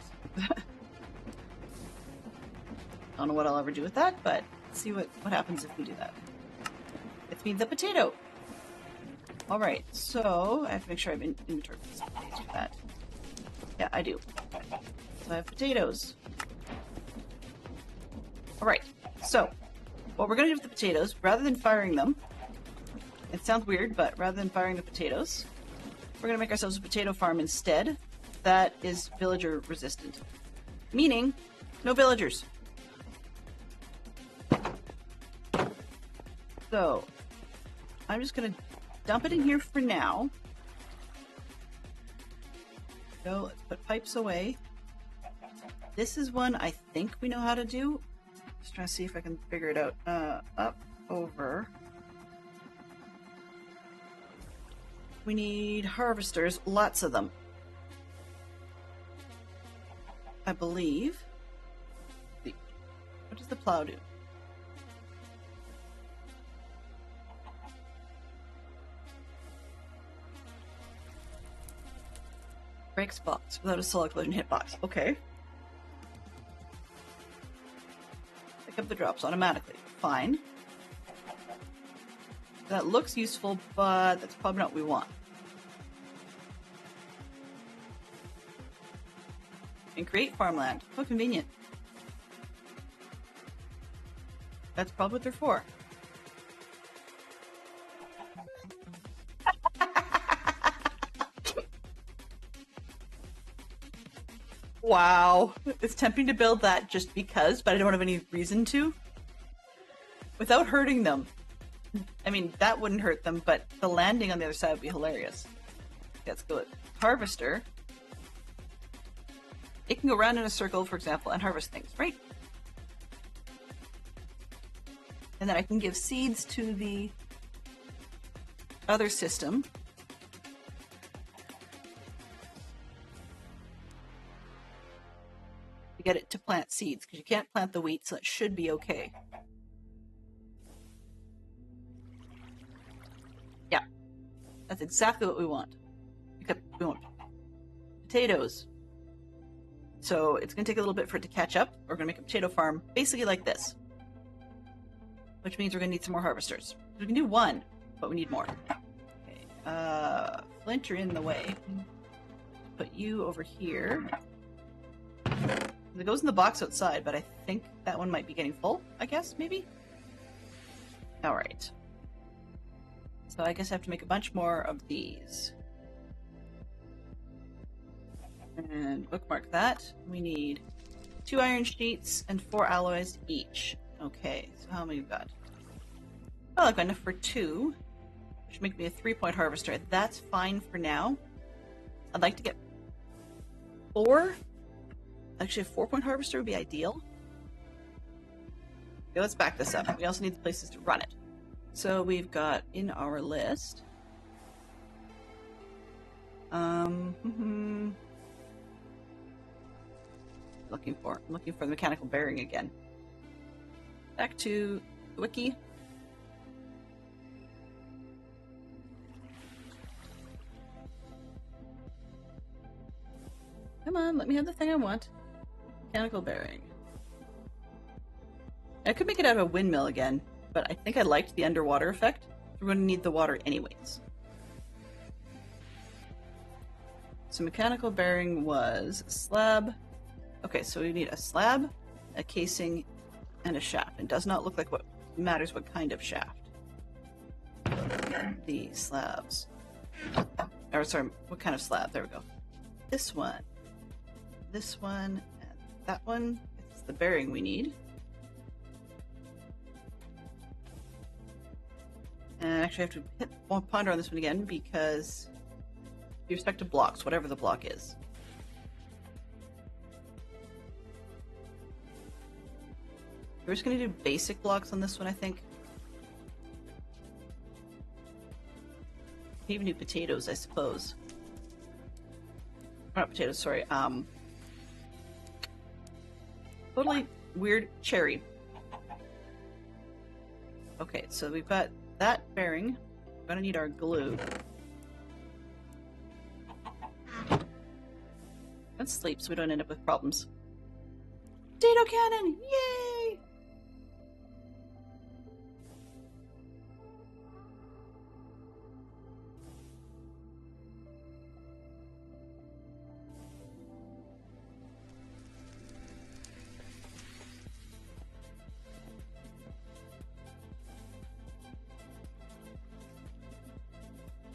Don't know what I'll ever do with that, but let's see what happens if we do that. It's me the potato! Alright, so I have to make sure I have inventory space for that. Yeah, I do. So I have potatoes. Alright, so what we're going to do with the potatoes, rather than firing them, it sounds weird, but rather than firing the potatoes, we're going to make ourselves a potato farm instead that is villager resistant. Meaning, no villagers. So, I'm just going to dump it in here for now. So, let's put pipes away. This is one I think we know how to do. Just trying to see if I can figure it out. Up, over. We need harvesters, lots of them. I believe. What does the plow do? Breaks box without a solid collision hitbox. Okay. Pick up the drops automatically. Fine. That looks useful, but that's probably not what we want. And create farmland. How convenient. That's probably what they're for. Wow. It's tempting to build that just because, but I don't have any reason to. Without hurting them. I mean, that wouldn't hurt them, but the landing on the other side would be hilarious. Let's go with harvester. It can go around in a circle, for example, and harvest things, right? And then I can give seeds to the other system. To get it to plant seeds, because you can't plant the wheat, so it should be okay. Yeah. That's exactly what we want. Except we want potatoes. So it's going to take a little bit for it to catch up. We're going to make a potato farm basically like this. Which means we're going to need some more harvesters. We can do one, but we need more. Okay. Flint, you're in the way. Put you over here. It goes in the box outside, but I think that one might be getting full, I guess, maybe? Alright. So I guess I have to make a bunch more of these. And bookmark that. We need 2 iron sheets and 4 alloys each. Okay, so how many we've got? Well, I've got enough for 2, which make me a 3-point harvester. That's fine for now. I'd like to get 4. Actually, a 4-point harvester would be ideal. Okay, let's back this up. We also need the places to run it. So we've got in our list. I'm looking for the mechanical bearing again. Back to the wiki. Come on, let me have the thing I want. Mechanical bearing. I could make it out of a windmill again, but I think I liked the underwater effect. We're going to need the water anyways. So mechanical bearing was slab. Okay, so we need a slab, a casing, and a shaft. It does not look like what matters what kind of shaft. The slabs. Or sorry, what kind of slab? There we go. This one, and that one. It's the bearing we need. And actually I have to ponder on this one again because with respect to blocks, whatever the block is. We're just going to do basic blocks on this one, I think. You can even do potatoes, I suppose. Not potatoes, sorry. Totally weird cherry. Okay, so we've got that bearing. We're going to need our glue. Let's sleep so we don't end up with problems. Potato cannon! Yay!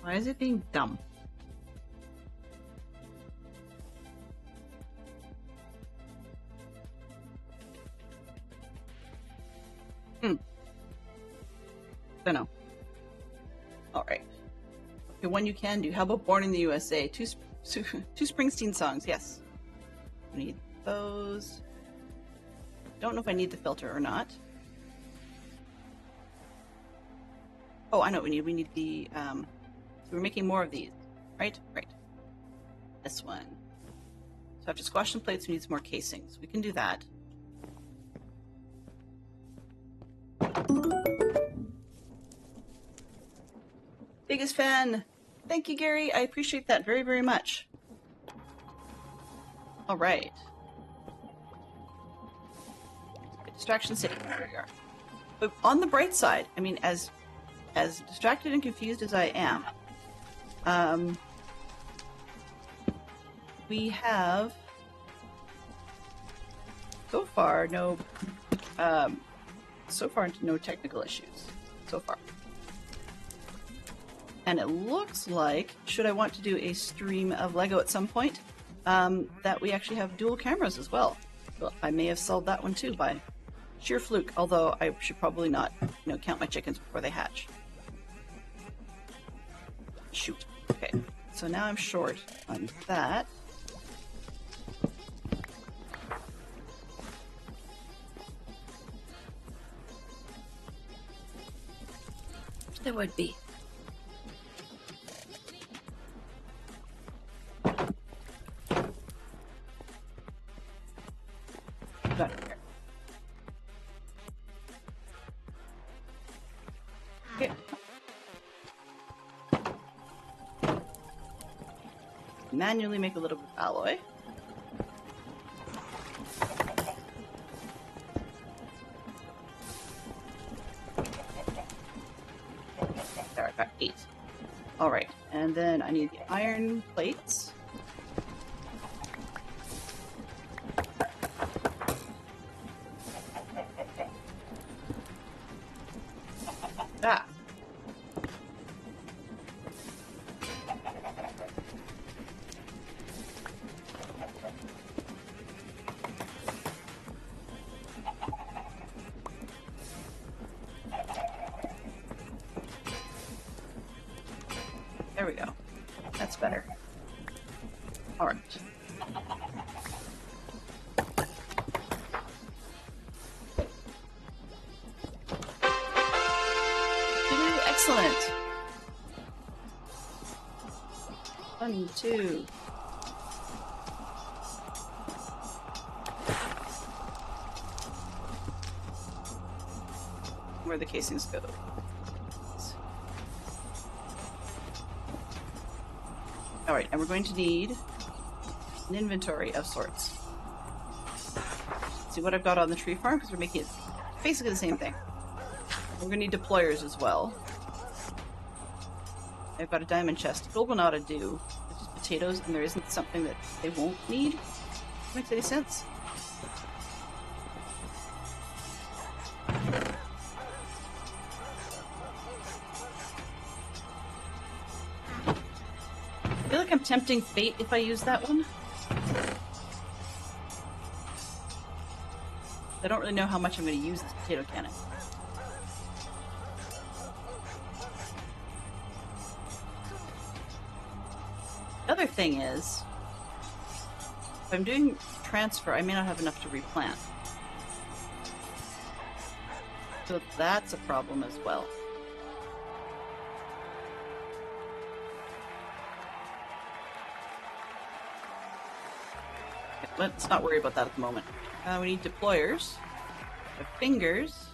Why is it being dumb? Don't know. Alright. Okay, one you can do. How about Born in the USA? Two Springsteen songs, yes. We need those. Don't know if I need the filter or not. Oh, I know what we need. We need the, so we're making more of these, right? Right. This one. So after squash some plates, we need some more casings. We can do that. biggest fan. Thank you, Gary. I appreciate that very, very much. All right. Distraction City. There we are. But on the bright side, I mean, as distracted and confused as I am, we have so far no technical issues so far. And it looks like, should I want to do a stream of Lego at some point, that we actually have dual cameras as well. Well, I may have solved that one too by sheer fluke, although I should probably not, count my chickens before they hatch. Shoot. Okay, so now I'm short on that. There would be. Got it here. Okay. Manually make a little bit of alloy. There, I got 8. Alright, and then I need the iron plates. Ah. There we go. That's better. Alright. Excellent. 1, 2. Where the casings go. Alright, and we're going to need an inventory of sorts. Let's see what I've got on the tree farm, because we're making it basically the same thing. We're going to need deployers as well. I've got a diamond chest. Gold will ought to do. It's just potatoes, and there isn't something that they won't need. If that makes any sense? I feel like I'm tempting fate if I use that one. I don't really know how much I'm going to use this potato cannon. The other thing is, if I'm doing transfer, I may not have enough to replant. So that's a problem as well. Let's not worry about that at the moment. We need deployers, fingers,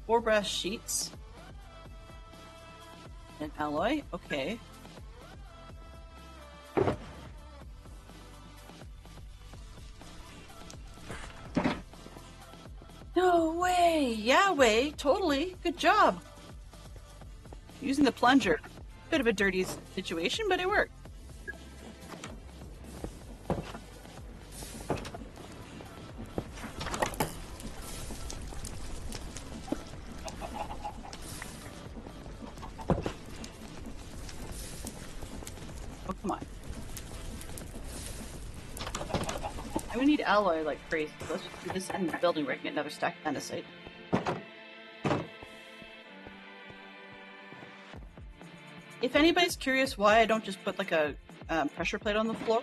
4 brass sheets, and alloy. Okay. No way! Yahweh! Totally! Good job! Using the plunger. Bit of a dirty situation, but it worked. Oh, come on. I'm gonna need alloy like crazy. Let's just do this in the building where I can get another stack of andesite. If anybody's curious why I don't just put like a pressure plate on the floor,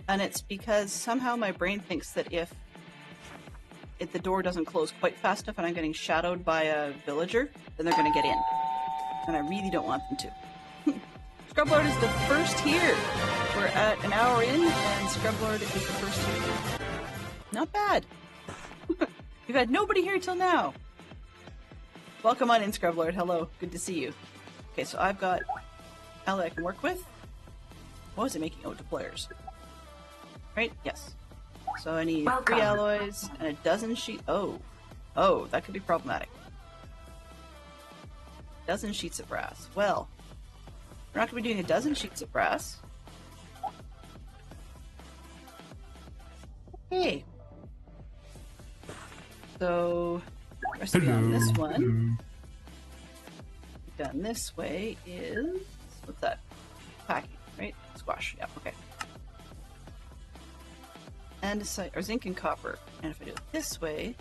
and it's because somehow my brain thinks that if the door doesn't close quite fast enough and I'm getting shadowed by a villager, then they're going to get in. And I really don't want them to. Scrublord is the first here. We're at an hour in, and Scrublord is the first here. Not bad. We've had nobody here till now. Welcome on in, Scrublord. Hello. Good to see you. Okay, so I've got alloy I can work with. What was it making? Oh, deployers. Right? Yes. So I need 3 alloys and a dozen sheet. Oh, that could be problematic. Dozen sheets of brass. Well, we're not going to be doing a dozen sheets of brass. Okay. So, recipe on this one. Done this way is, what's that? Packing, right? Squash. Yeah. Okay. And or zinc and copper. And if I do it this way,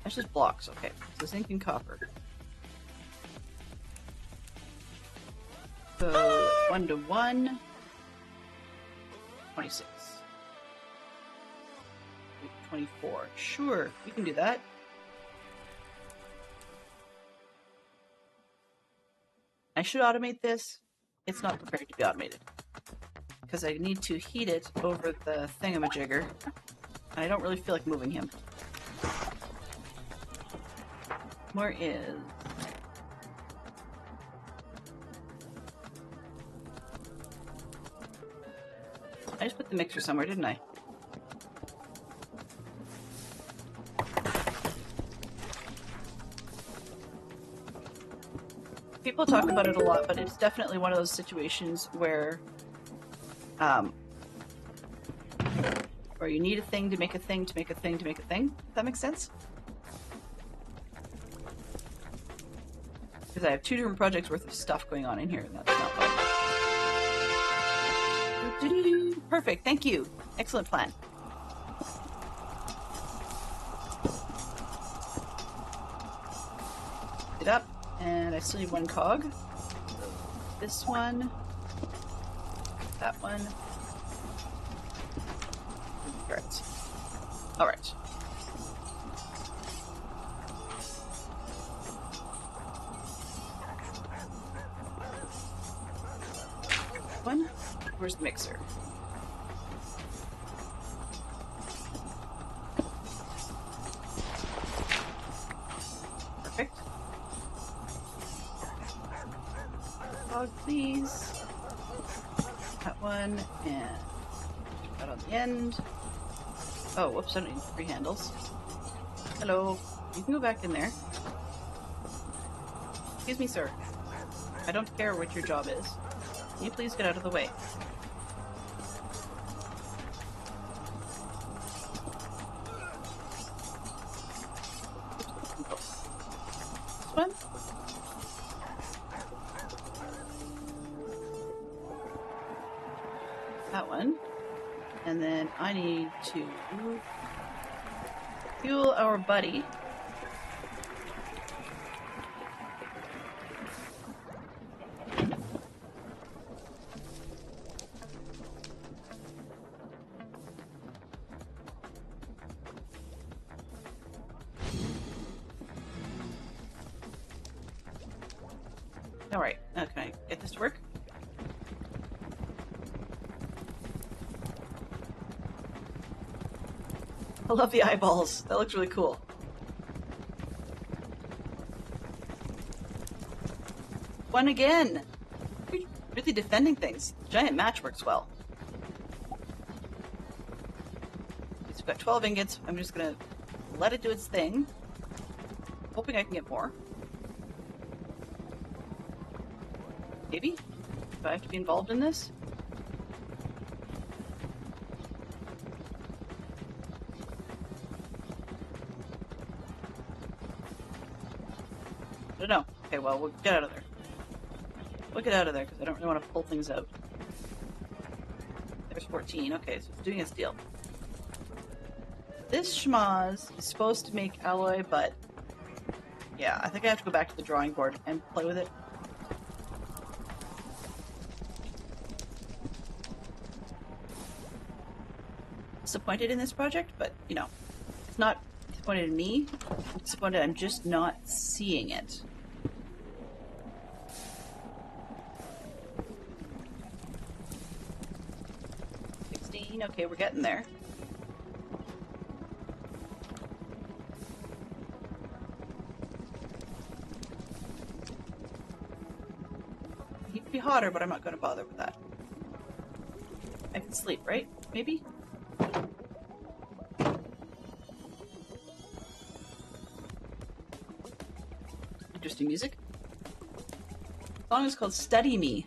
that's just blocks. Okay. So zinc and copper. So 1 to 1. 26. 24. Sure, we can do that. I should automate this. It's not prepared to be automated. Because I need to heat it over the thingamajigger. And I don't really feel like moving him. Where is... I just put the mixer somewhere, didn't I? People talk about it a lot, but it's definitely one of those situations where where you need a thing to make a thing to make a thing to make a thing. Does that make sense? Because I have 2 different projects worth of stuff going on in here, and that's not fun. Perfect, thank you. Excellent plan. It up, and I still need 1 cog. This one, that one. Alright. Alright. One. Where's the mixer? Perfect. Log, please. That one, and that on the end. Oh, whoops, I don't need 3 handles. Hello. You can go back in there. Excuse me, sir. I don't care what your job is. Can you please get out of the way? This one? That one. And then I need to fuel our buddy. Alright, now can I get this to work? I love the eyeballs. That looks really cool. One again! You're really defending things. Giant match works well. So we've got 12 ingots. I'm just gonna let it do its thing. Hoping I can get more. Maybe? Do I have to be involved in this? I don't know. Okay, well, we'll get out of there. We'll get out of there, because I don't really want to pull things out. There's 14. Okay, so it's doing its deal. This schmoz is supposed to make alloy, but... yeah, I think I have to go back to the drawing board and play with it. Disappointed in this project, but, you know, it's not disappointed in me. I'm disappointed I'm just not seeing it. Okay, we're getting there. be hotter, but I'm not going to bother with that. I can sleep, right? Maybe? Interesting music. The song is called Study Me.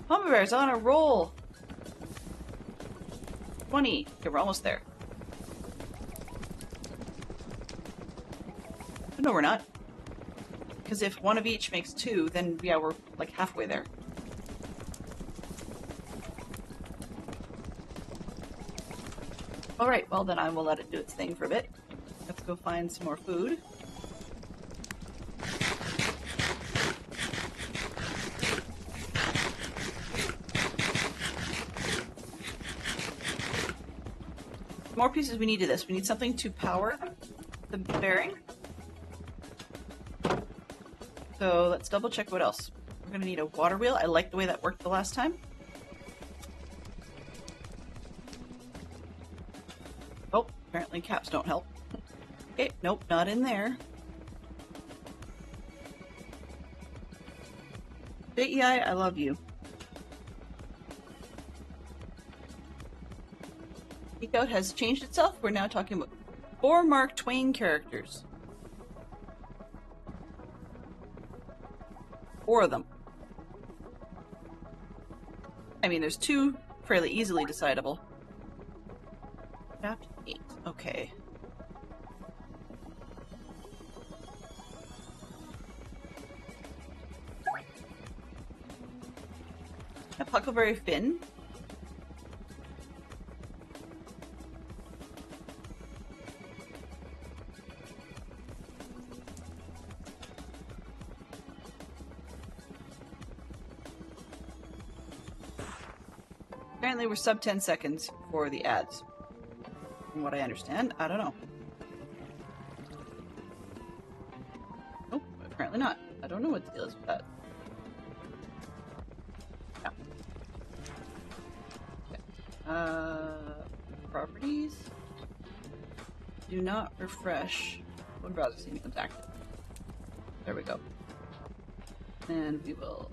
Mama Bear's on a roll! 20. Okay, we're almost there. But no, we're not. Because if one of each makes 2, then yeah, we're like halfway there. Alright, well then I will let it do its thing for a bit. Let's go find some more food. More pieces we need of this. We need something to power the bearing. So let's double check what else. We're going to need a water wheel. I like the way that worked the last time. Oh, apparently caps don't help. Okay, nope, not in there. JEI, I love you. Geek Out has changed itself. We're now talking about 4 Mark Twain characters. 4 of them. I mean, there's 2 fairly easily decidable. Chapter 8. Okay. A Huckleberry Finn. Apparently we're sub 10 seconds for the ads. From what I understand, I don't know. Nope, apparently not. I don't know what the deal is with that. Yeah. Okay. Properties. Do not refresh when browser scene becomes active. There we go. And we will...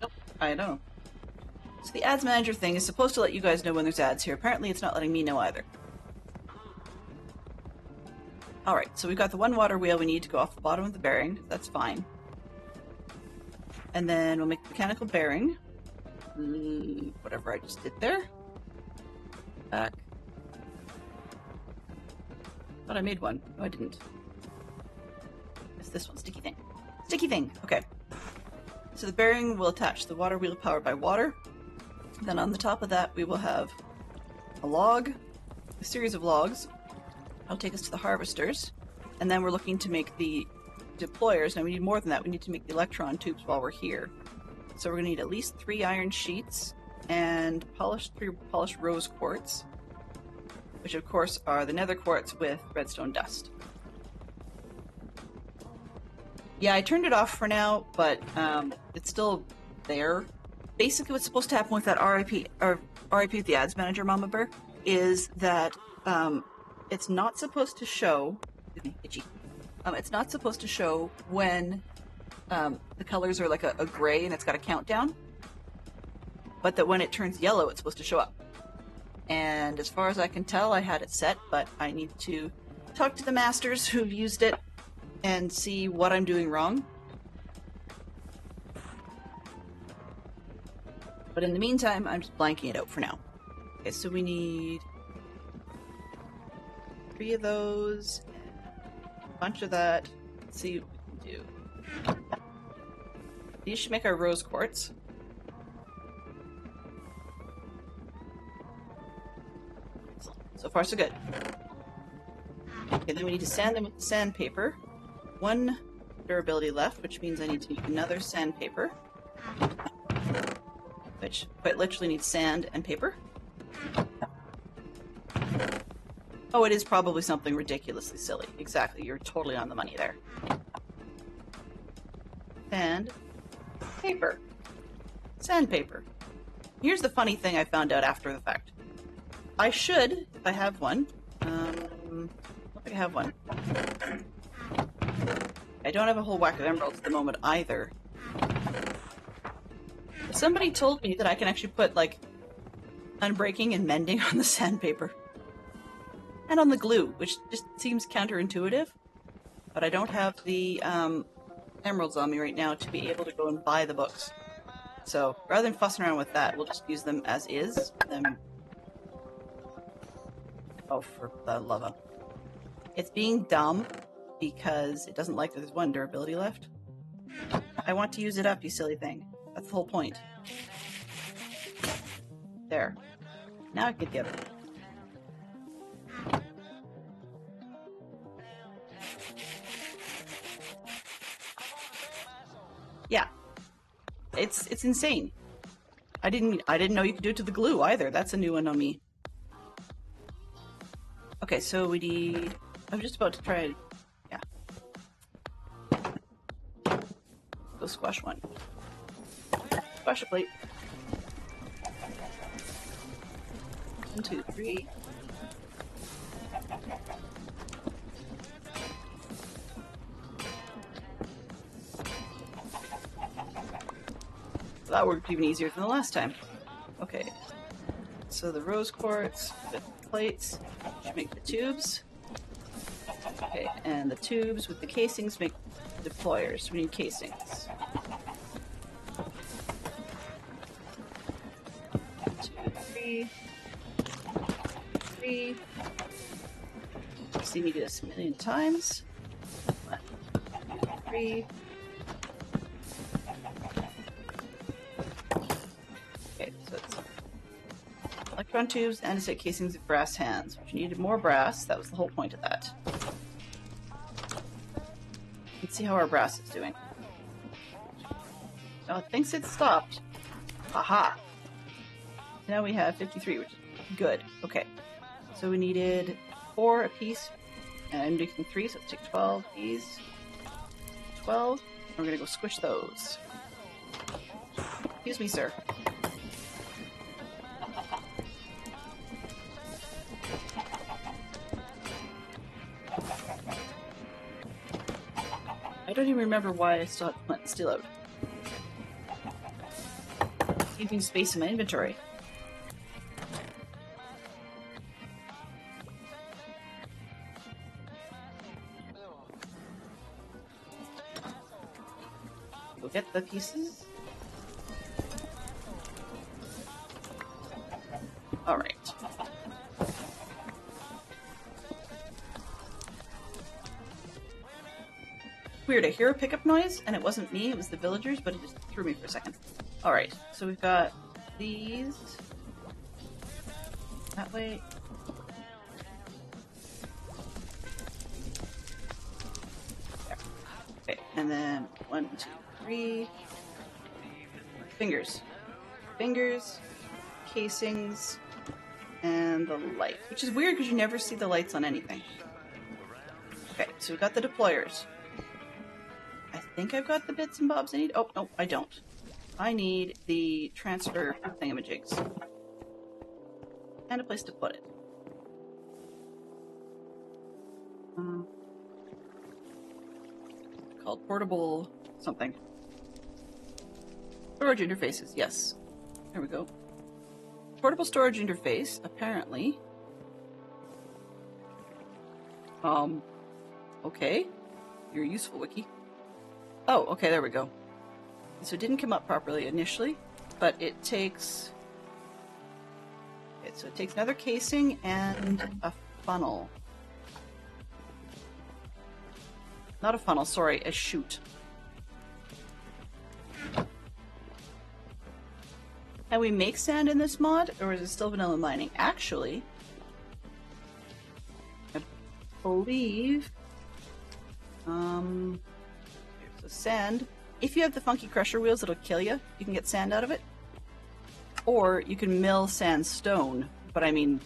Nope, I don't know. So the ads manager thing is supposed to let you guys know when there's ads here. Apparently it's not letting me know either. Alright, so we've got the 1 water wheel we need to go off the bottom of the bearing. That's fine. And then we'll make the mechanical bearing. Whatever I just did there. Back. Thought I made one. No, I didn't. It's this one. Sticky thing. Sticky thing! Okay. So the bearing will attach the water wheel powered by water. Then on the top of that we will have a log, a series of logs. That'll take us to the harvesters. And then we're looking to make the deployers. Now we need more than that. We need to make the electron tubes while we're here. So we're going to need at least 3 iron sheets and 3 polished rose quartz, which of course are the nether quartz with redstone dust. Yeah, I turned it off for now, but it's still there. Basically what's supposed to happen with that RIP with the ads manager, Mama Bear, is that it's not supposed to show, excuse me, itchy. It's not supposed to show when the colors are like a gray and it's got a countdown, but that when it turns yellow, it's supposed to show up. And as far as I can tell, I had it set, but I need to talk to the masters who've used it and see what I'm doing wrong. But in the meantime, I'm just blanking it out for now. Okay, so we need 3 of those, and a bunch of that. Let's see what we can do. These should make our rose quartz. So far, so good. Okay, then we need to sand them with the sandpaper. 1 durability left, which means I need to make another sandpaper. Which quite literally needs sand and paper. Oh, it is probably something ridiculously silly. Exactly, you're totally on the money there. And paper. Sandpaper. Here's the funny thing I found out after the fact. I should, if I have one. I don't think I have one. I don't have a whole whack of emeralds at the moment either. Somebody told me that I can actually put, like, unbreaking and mending on the sandpaper. And on the glue, which just seems counterintuitive. But I don't have the emeralds on me right now to be able to go and buy the books. So, rather than fussing around with that, we'll just use them as is. Oh, for the love of... It's being dumb because it doesn't like that there's one durability left. I want to use it up, you silly thing. That's the whole point. There. Now I can get the other one. Yeah. It's insane. I didn't know you could do it to the glue either. That's a new one on me. Okay, so we need... I'm just about to try... Yeah. Go squash one. Squash a plate. 1, 2, 3. That worked even easier than the last time. Okay. So the rose quartz, the plates, should make the tubes. Okay, and the tubes with the casings make deployers. We need casings. 1, 2, 3. 3. You've seen me do this a million times. 1, 2, 3. Okay, so it's electron tubes, andesite casings of brass hands, which needed more brass. That was the whole point of that. Let's see how our brass is doing. Oh, it thinks it stopped. Aha! Now we have 53, which is good. Okay. So we needed 4 apiece, and I'm making 3, so let's take 12 of these. 12. We're gonna go squish those. Excuse me, sir. I don't even remember why I still have flint and steel out. Keeping space in my inventory. Go get the pieces. Alright. Weird, I hear a pickup noise, and it wasn't me, it was the villagers, but it just threw me for a second. Alright, so we've got these. That way. There. Okay, and then 1, 2, 3. Fingers. Fingers, casings, and the light. Which is weird because you never see the lights on anything. Okay, so we've got the deployers. I think I've got the bits and bobs I need. Oh, no, I don't. I need the transfer thingamajigs. And a place to put it. Called portable something. Storage interfaces, yes. There we go. Portable storage interface, apparently. Okay. You're a useful wiki. Oh, okay, there we go. So it didn't come up properly initially, but it takes... Okay, so it takes another casing and a funnel. Not a funnel, sorry, a chute. Can we make sand in this mod, or is it still vanilla mining? Actually, I believe... So sand. If you have the funky crusher wheels that'll kill you, you can get sand out of it. Or you can mill sandstone, but I mean,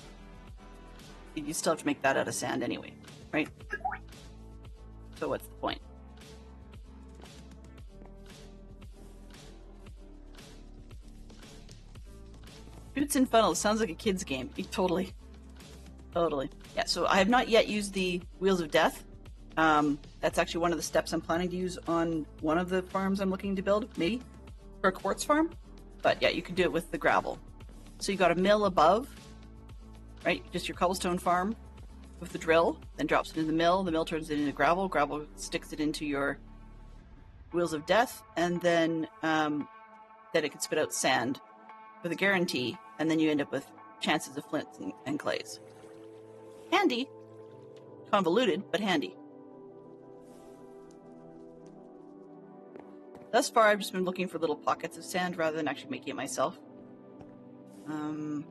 you still have to make that out of sand anyway, right? So what's the point? Shoots and funnels sounds like a kid's game. Totally. Totally. Yeah, so I have not yet used the Wheels of Death. That's actually one of the steps I'm planning to use on one of the farms I'm looking to build, maybe, for a quartz farm. But yeah, you can do it with the gravel. So you got a mill above, right? Just your cobblestone farm with the drill, then drops it in the mill turns it into gravel, gravel sticks it into your Wheels of Death, and then it can spit out sand with a guarantee, and then you end up with chances of flints and clays. Handy. Convoluted, but handy. Thus far, I've just been looking for little pockets of sand rather than actually making it myself. I'm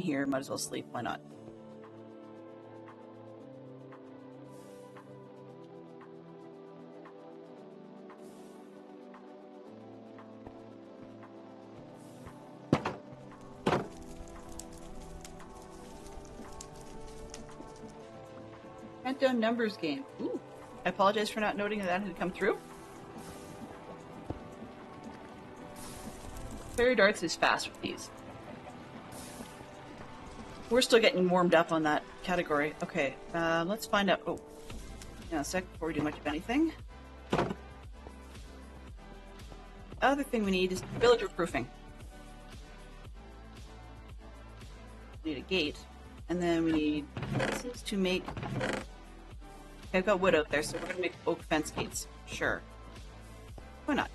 here, might as well sleep, why not? Countdown numbers game. Ooh. I apologize for not noting that had come through. Fairy darts is fast with these. We're still getting warmed up on that category. Okay, let's find out. Oh, now a sec before we do much of anything. Other thing we need is villager proofing. We need a gate, and then we need fences to make. Okay, I've got wood out there, so we're gonna make oak fence gates. Sure. Why not?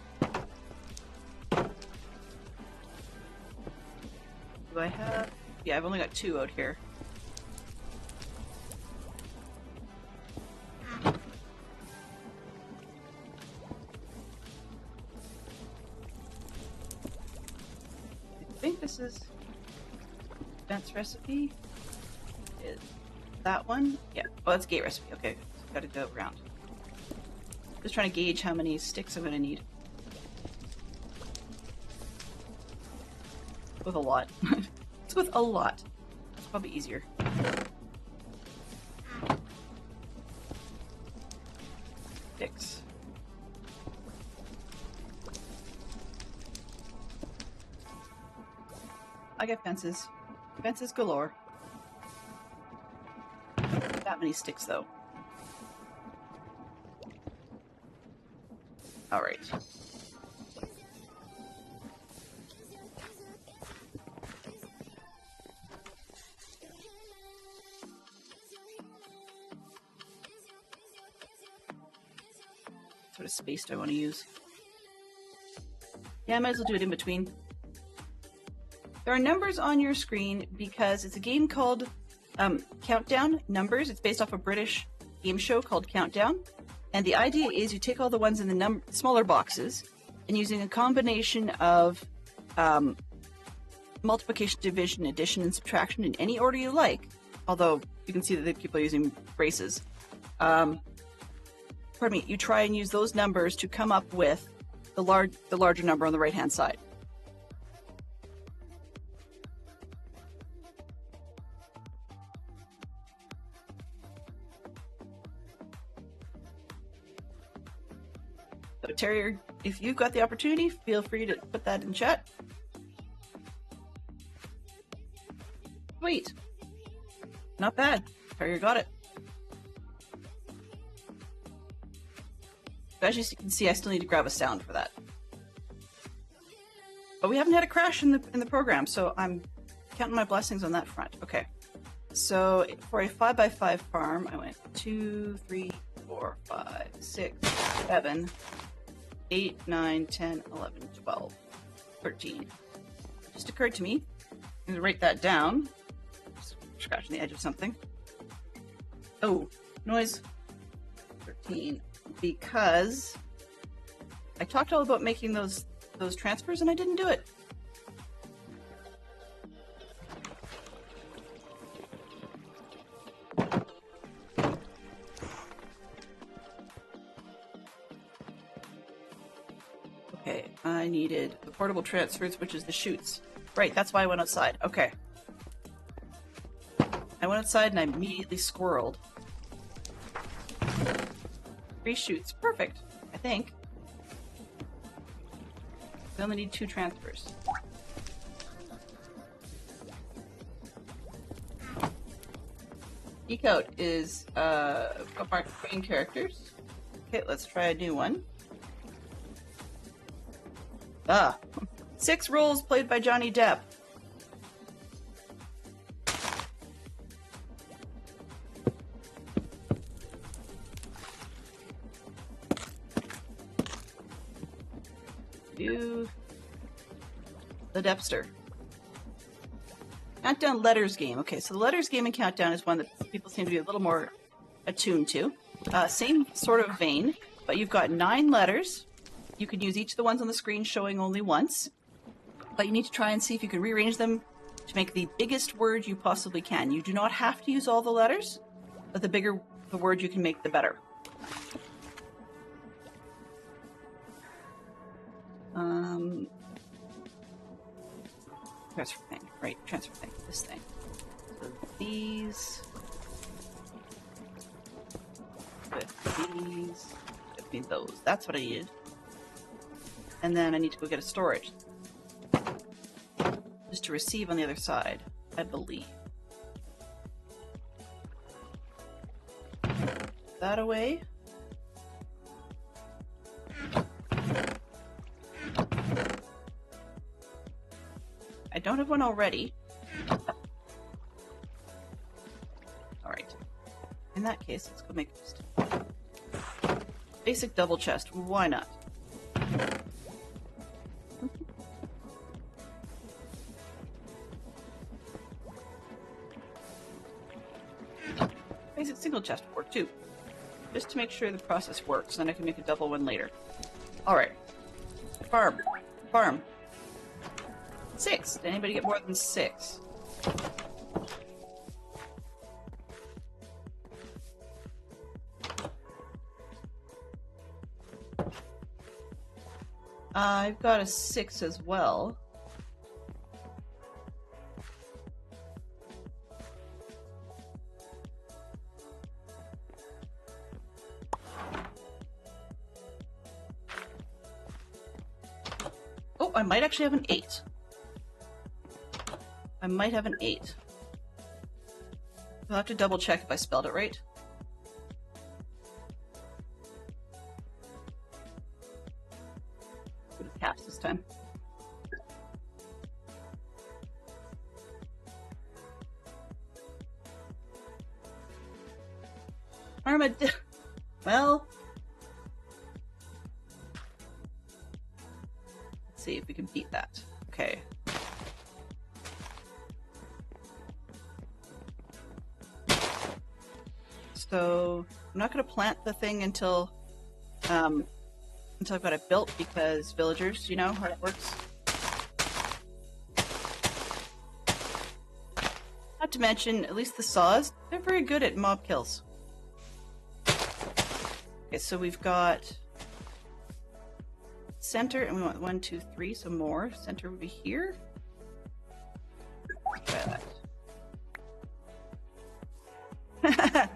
Do I have? Yeah, I've only got 2 out here. I think this is fence recipe. Is that one? Yeah. Oh, that's gate recipe. Okay, so gotta go around. Just trying to gauge how many sticks I'm gonna need. With a lot. It's with a lot. It's probably easier. Sticks. I got fences. Fences galore. Not that many sticks though. Alright. What sort of space do I want to use? Yeah, I might as well do it in between. There are numbers on your screen because it's a game called Countdown Numbers. It's based off a British game show called Countdown. And the idea is you take all the ones in the smaller boxes and using a combination of multiplication, division, addition, and subtraction in any order you like. Although you can see that the people are using braces. Pardon me, you try and use those numbers to come up with the larger number on the right-hand side. So Terrier, if you've got the opportunity, feel free to put that in chat. Sweet. Not bad. Terrier got it. As you can see, I still need to grab a sound for that. But we haven't had a crash in the program, so I'm counting my blessings on that front. Okay. So for a 5x5 farm, I went 2, 3, 4, 5, 6, 7, 8, 9, 10, 11, 12, 13. It just occurred to me. I'm going to write that down. Just scratching the edge of something. Oh, noise. 13. Because I talked all about making those transfers and I didn't do it. Okay, I needed the portable transfers, which is the chutes. Right, that's why I went outside. Okay. I went outside and I immediately squirreled. 3 chutes. Perfect, I think. We only need 2 transfers. Decode is got marked main characters. Okay, let's try a new one. 6 roles played by Johnny Depp. Do the Deppster. Countdown letters game. Okay, so the letters game and countdown is one that people seem to be a little more attuned to. Same sort of vein, but you've got 9 letters. You can use each of the ones on the screen showing only once, but you need to try and see if you can rearrange them to make the biggest word you possibly can. You do not have to use all the letters, but the bigger the word you can make, the better. Transfer thing. Right, transfer thing. This thing. So these... with these... Give me those. That's what I needed. And then I need to go get a storage. Just to receive on the other side, I believe. That away. I don't have one already. Alright. In that case, let's go make just basic double chest. Why not? Basic single chest for 2. Just to make sure the process works, then I can make a double one later. Alright. Farm. Farm. 6. Did anybody get more than 6? I've got a 6 as well. Oh, I might actually have an 8. I might have an 8. I'll have to double check if I spelled it right. Put it caps this time. Armadillo. Well, let's see if we can beat that. Okay. So I'm not going to plant the thing until I've got it built, because villagers, you know how it works. Not to mention, at least the saws, they're very good at mob kills. Okay, so we've got center, and we want 1, 2, 3, so more. Center would be here. Try that.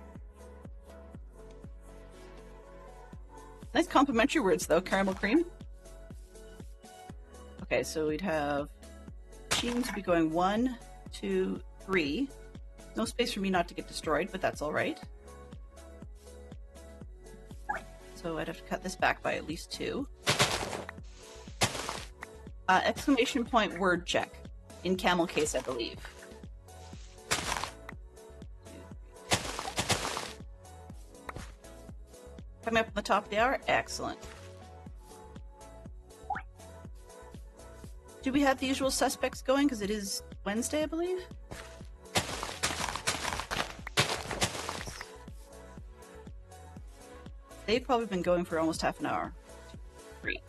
Nice complimentary words, though. Caramel cream. Okay, so we'd have machines would be going 1, 2, 3. No space for me not to get destroyed, but that's all right. So I'd have to cut this back by at least 2. Exclamation point word check. In camel case, I believe. Coming up on the top of the hour? Excellent. Do we have the usual suspects going? Because it is Wednesday, I believe? They've probably been going for almost half an hour. 3.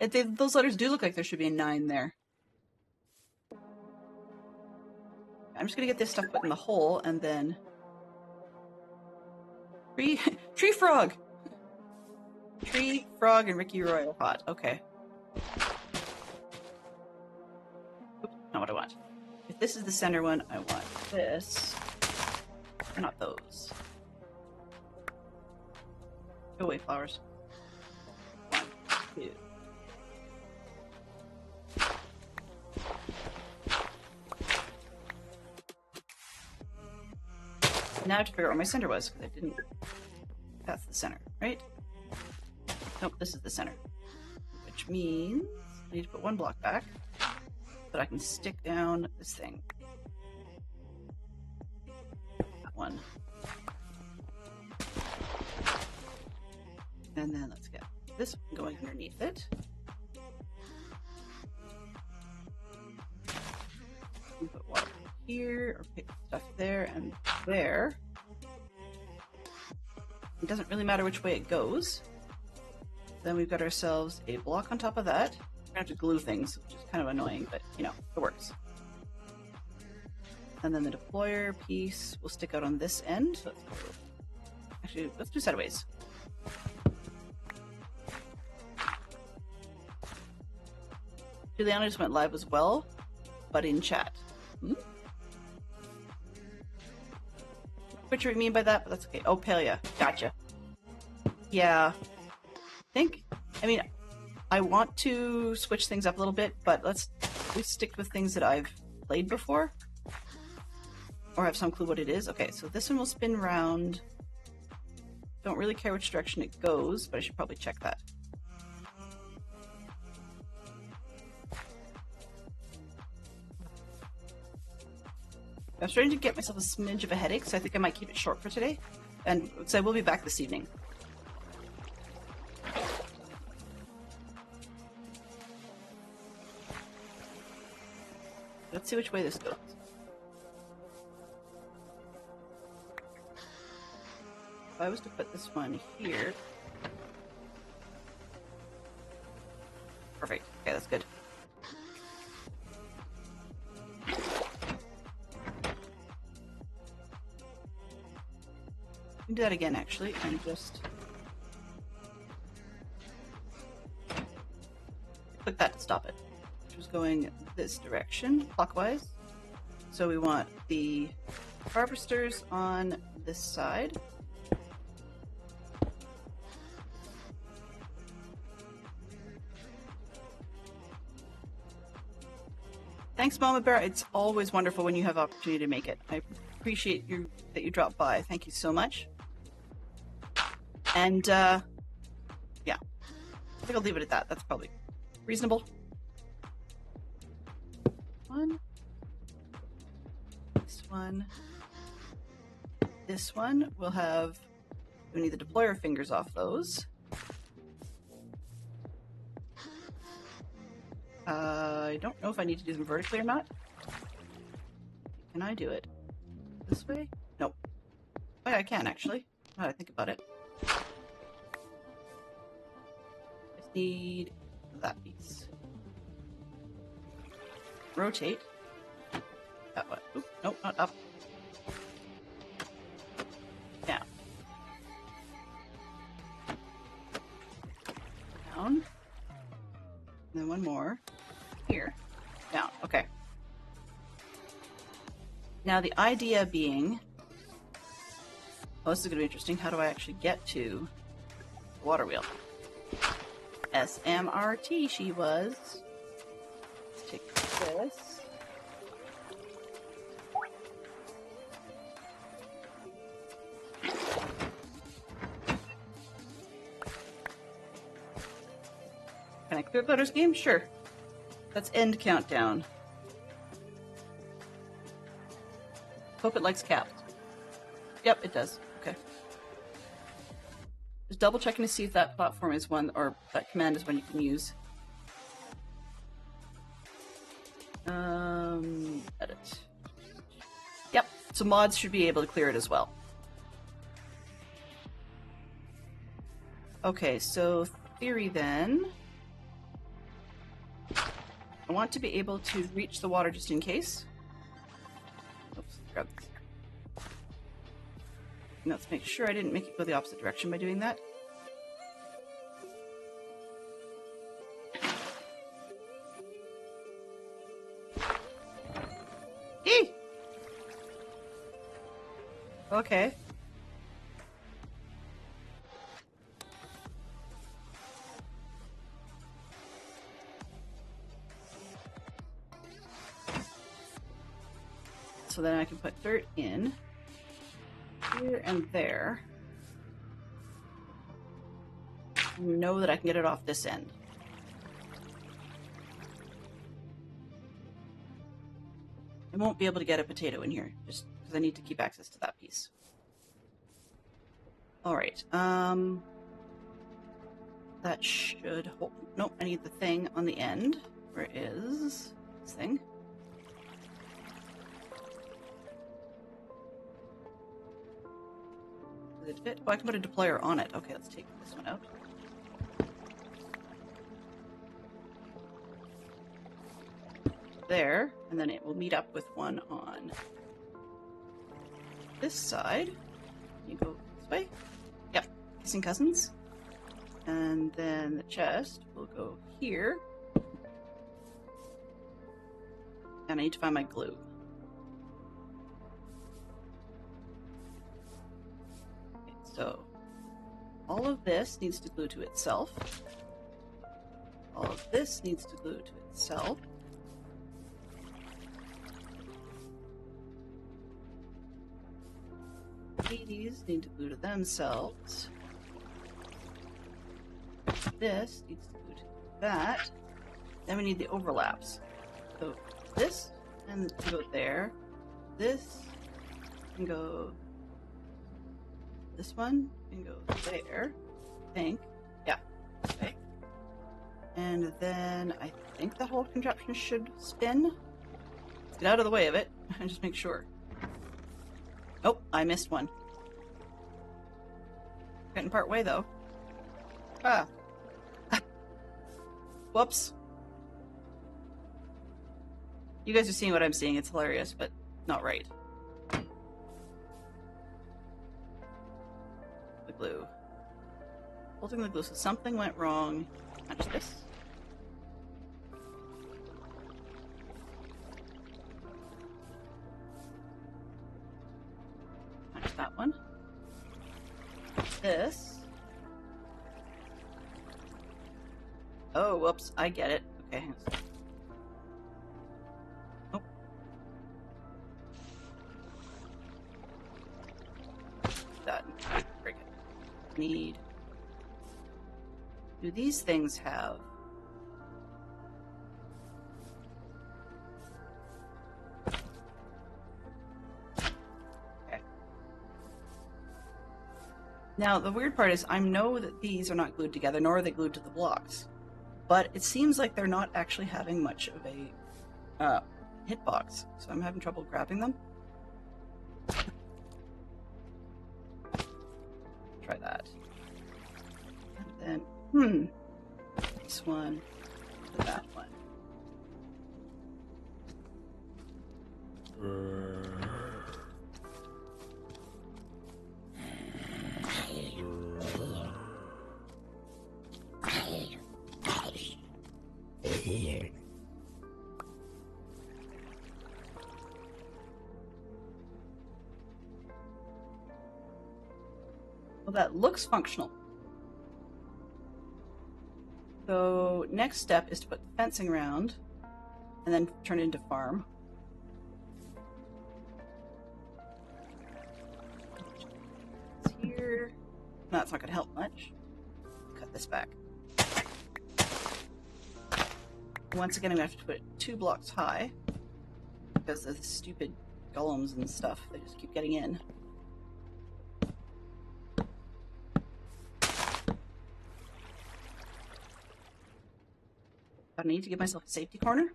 Those letters do look like there should be a 9 there. I'm just gonna get this stuff put in the hole, and then... Tree frog! Tree, frog, and Ricky Roy are hot. Okay. Oops, not what I want. If this is the center one, I want this. Not those. Go away, flowers. 1, 2. Now I have to figure out where my center was, because I didn't... That's the center, right? Nope, this is the center. Which means I need to put one block back, but I can stick down this thing. That one. And then let's get this one going underneath it. Put water here, or pick stuff there and there. It doesn't really matter which way it goes. Then we've got ourselves a block on top of that. We're gonna have to glue things, which is kind of annoying, but you know, it works. And then the deployer piece will stick out on this end. So actually, let's do sideways. Juliana just went live as well, but in chat. What you mean by that, but that's okay. Oh, Pelia. Gotcha. Yeah. I mean, I want to switch things up a little bit, but let's stick with things that I've played before. Or have some clue what it is. Okay, so this one will spin round. Don't really care which direction it goes, but I should probably check that. I'm starting to get myself a smidge of a headache, so I think I might keep it short for today. And so I will be back this evening. Let's see which way this goes. If I was to put this one here. Perfect. Okay, that's good. Do that again, actually, and just click that to stop it, which was going this direction, clockwise. So we want the harvesters on this side. Thanks, Mama Bear. It's always wonderful when you have opportunity to make it. I appreciate that you dropped by. Thank you so much. And, yeah. I think I'll leave it at that. That's probably reasonable. One. This one. This one. We'll have... We need the deployer fingers off those. I don't know if I need to do them vertically or not. Can I do it this way? Nope. Oh, yeah, I can, actually. Now that I think about it. I need that piece. Rotate. That one. Oop, nope, not up. Down. Down. And then one more. Here. Down. Okay. Now the idea being... Oh, this is going to be interesting. How do I actually get to the water wheel? SMRT she was. Let's take this. Can I clear the letters game? Sure. That's end countdown. Hope it likes caps. Yep, it does. Okay. Just double checking to see if that platform is one, or that command is one you can use. Edit. Yep, so mods should be able to clear it as well. Okay, so theory then. I want to be able to reach the water just in case. Oops, grab this. And let's make sure I didn't make it go the opposite direction by doing that. Eee! Okay. So then I can put dirt in. here and there. I know that I can get it off this end. I won't be able to get a potato in here, just because I need to keep access to that piece. Alright, that should hold... Nope, I need the thing on the end. Where is this thing? Does it fit? Oh, I can put a deployer on it. Okay, let's take this one out. There, and then it will meet up with one on this side. You go this way. Yep, kissing cousins. And then the chest will go here. And I need to find my glue. Okay, so all of this needs to glue to itself. All of this needs to glue to itself. These need to glue to themselves. This needs to glue to that. Then we need the overlaps. So this and go there. This can go. This one can go there. I think. Yeah. Okay. And then I think the whole contraption should spin. Let's get out of the way of it and just make sure. Oh, I missed one. Getting part way though. Ah. Whoops. You guys are seeing what I'm seeing. It's hilarious, but not right. The glue. Holding the glue, so something went wrong. Punch this. Punch that one. This. Oh, whoops. I get it. Okay. Oh. That. Break it. Need. Do these things have... Okay. Now, the weird part is I know that these are not glued together, nor are they glued to the blocks. But it seems like they're not actually having much of a hitbox, so I'm having trouble grabbing them. Try that. And then, this one, that one. Well, that looks functional. So next step is to put fencing around and then turn it into farm. It's here. No, that's not going to help much. Cut this back. Once again, I'm going to have to put it 2 blocks high because of the stupid golems and stuff. They just keep getting in. I need to give myself a safety corner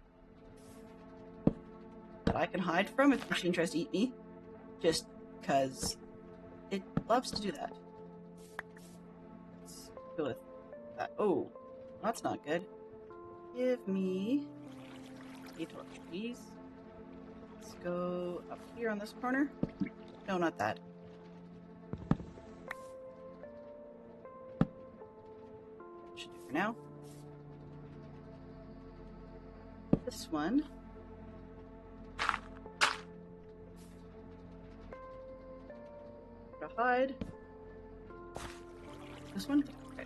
that I can hide from if the machine tries to eat me, just because it loves to do that. Let's go with that. Oh, that's not good. Give me a torch, please. Let's go up here on this corner. No, not that. Should do for now. This one. To hide. This one? Okay.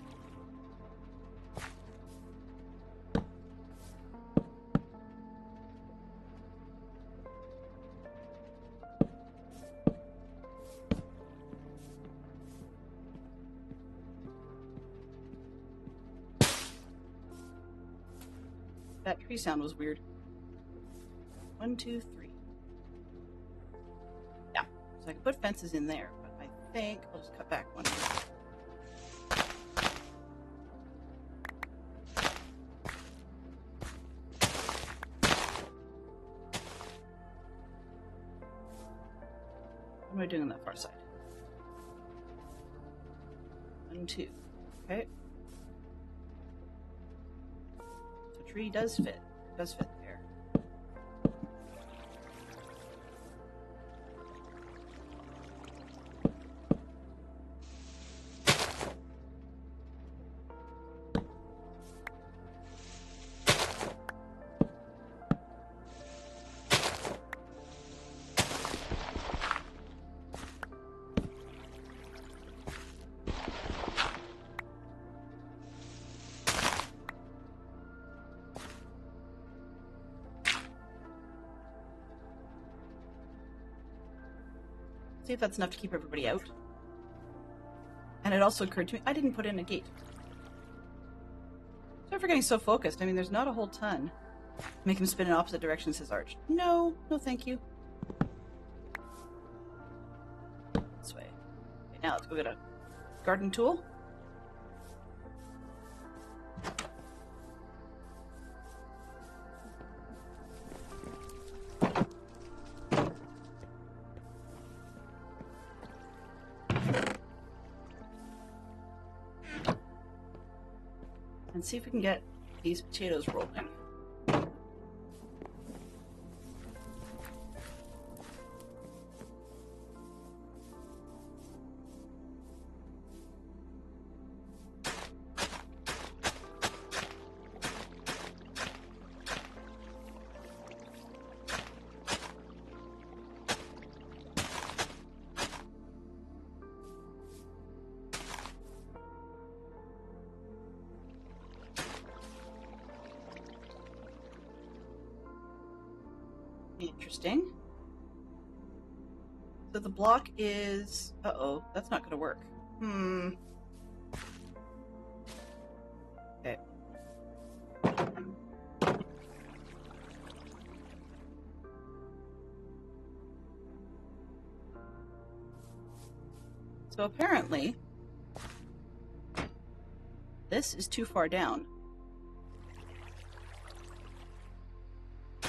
That tree sound was weird. 1, 2, 3. Yeah, so I can put fences in there, but I think I'll just cut back one. What am I doing on that far side? 1, 2. Okay. So tree does fit. Does fit there. See if that's enough to keep everybody out. And it also occurred to me, I didn't put in a gate. So for getting so focused, I mean, there's not a whole ton. Make him spin in opposite direction, says Arch. No, no thank you. This way. Okay, now let's go get a garden tool. And see if we can get these potatoes rolling. Interesting. So the block is... Uh-oh, that's not going to work. Okay. So apparently, this is too far down.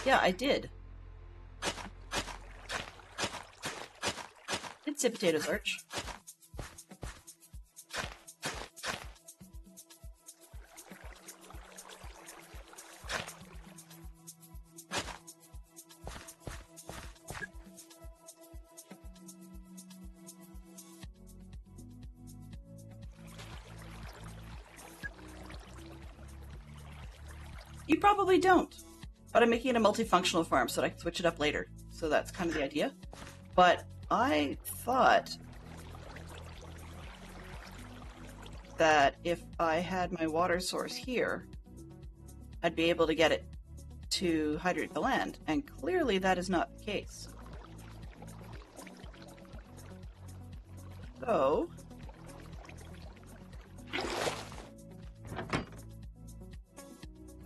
Yeah, I did. It's a potatoes, Arch. You probably don't, but I'm making it a multifunctional farm so that I can switch it up later. So that's kind of the idea. But I thought that if I had my water source here, I'd be able to get it to hydrate the land, and clearly that is not the case. So,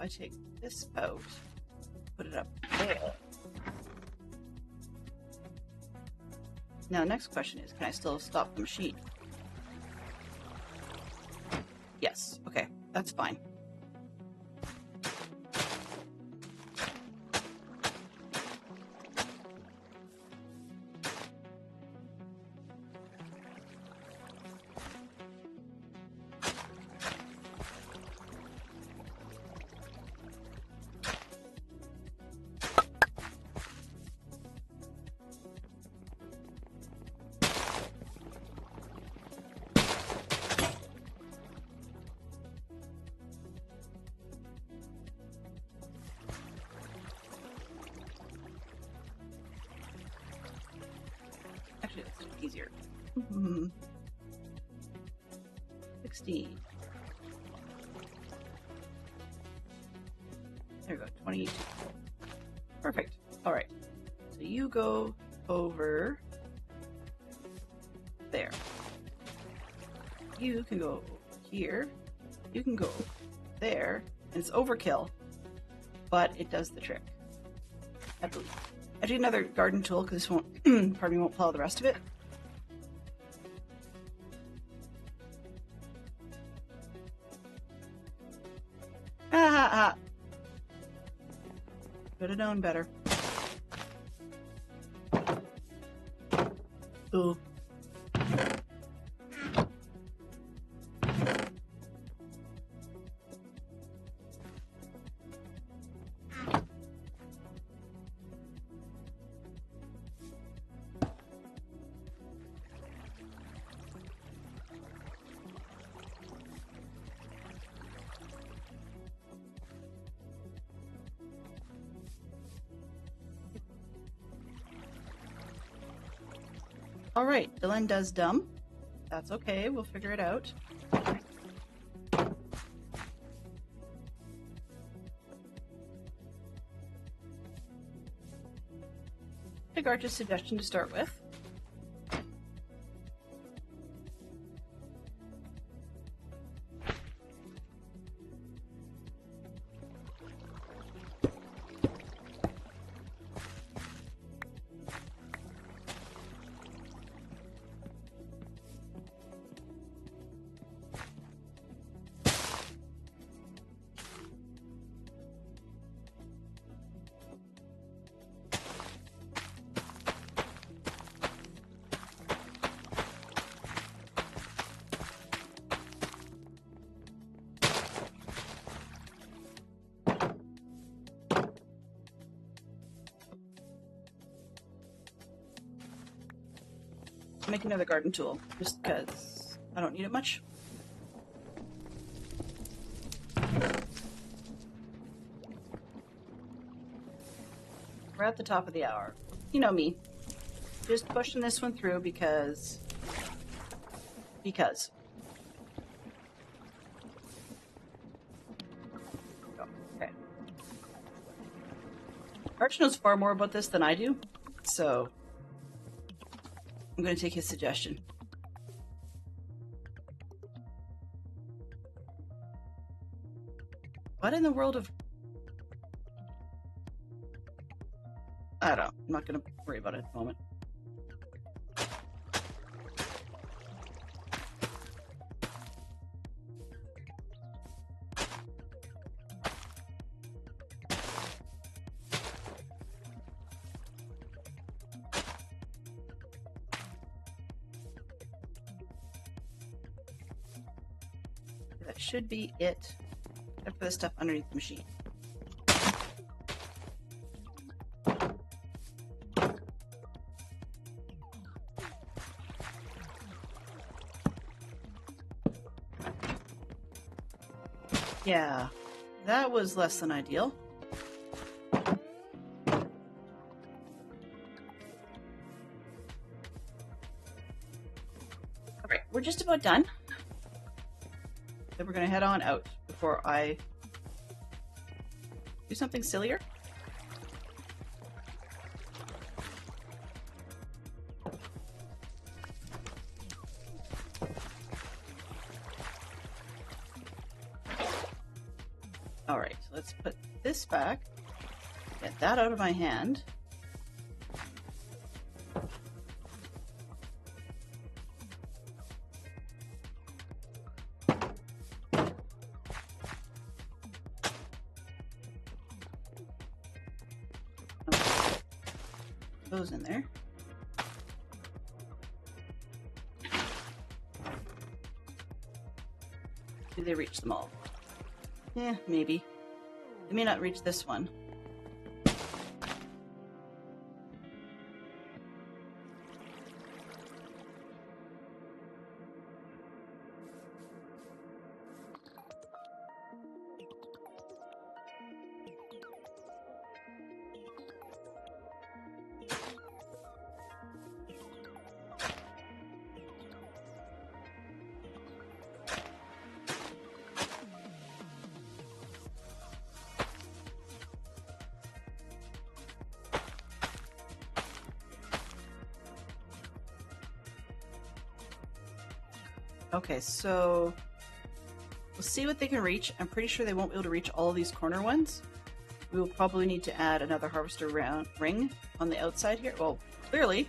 I take this out, put it up there. Now, the next question is, can I still stop the machine? Yes. Okay, that's fine. Actually, that's easier. 16. There we go, 22. Perfect. All right. So you go over there. You can go here. You can go there. And it's overkill but it does the trick, I believe. I do another garden tool because this won't, pardon me, won't plow the rest of it. Ah. Should have known better. Ooh. Alright, Dylan does dumb. That's okay, we'll figure it out. Take Arch's suggestion to start with. Make another garden tool, just because I don't need it much. We're at the top of the hour. You know me. Just pushing this one through because. Oh, okay. Arch knows far more about this than I do, so I'm going to take his suggestion. What in the world of... I don't know. I'm not going to worry about it at the moment. That should be it, except for the stuff underneath the machine. Yeah, that was less than ideal. Alright, we're just about done. Then we're going to head on out before I do something sillier. Alright, so let's put this back. Get that out of my hand. Those in there. Do they reach them all? Yeah, maybe. They may not reach this one. Okay, so we'll see what they can reach. I'm pretty sure they won't be able to reach all of these corner ones. we will probably need to add another harvester ring on the outside here. Well, clearly,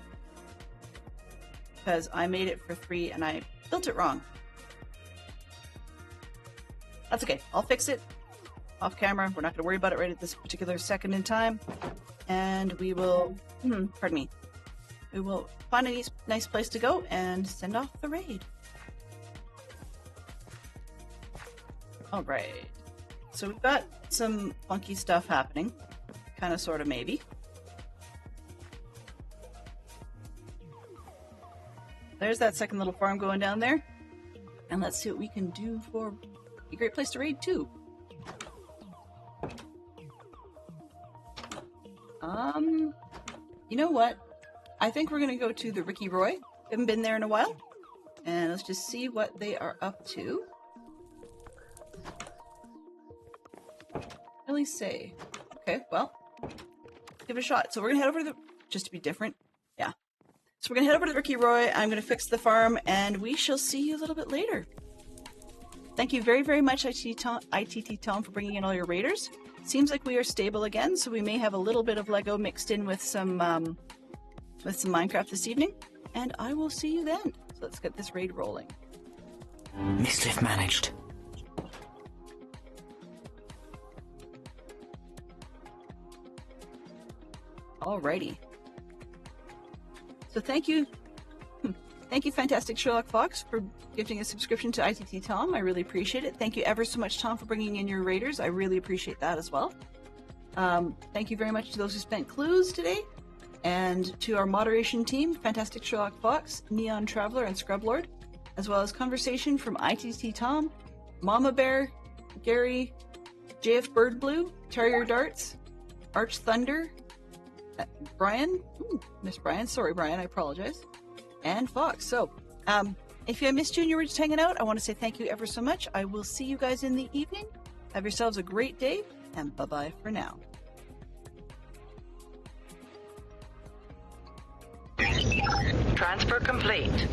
because I made it for 3 and I built it wrong. That's okay. I'll fix it off camera. We're not going to worry about it right at this particular second in time. And we will, pardon me, we will find a nice place to go and send off the raid. All right. So we've got some funky stuff happening. Kind of, sort of, maybe. There's that second little farm going down there. And let's see what we can do for a great place to raid too. You know what? I think we're going to go to the Ricky Roy. Haven't been there in a while. And let's just see what they are up to. Really say. Okay, well, give it a shot. So we're going to head over to the... Just to be different. Yeah. So we're going to head over to the Ricky Roy. I'm going to fix the farm, and we shall see you a little bit later. Thank you very, very much, ITT Tom, for bringing in all your raiders. Seems like we are stable again, so we may have a little bit of Lego mixed in with some Minecraft this evening, and I will see you then. So let's get this raid rolling. Mischief managed. Alrighty. So thank you, Fantastic Sherlock Fox, for gifting a subscription to ITT Tom. I really appreciate it. Thank you ever so much, Tom, for bringing in your raiders. I really appreciate that as well. Thank you very much to those who spent clues today, and to our moderation team, Fantastic Sherlock Fox, Neon Traveler, and Scrublord, as well as conversation from ITT Tom, Mama Bear, Gary, JF Bird Blue, Terrier Darts, Arch Thunder, Brian, Miss Brian, sorry Brian, I apologize, and Fox. So, if I missed you and you were just hanging out, I want to say thank you ever so much. I will see you guys in the evening. Have yourselves a great day, and bye-bye for now. Transfer complete.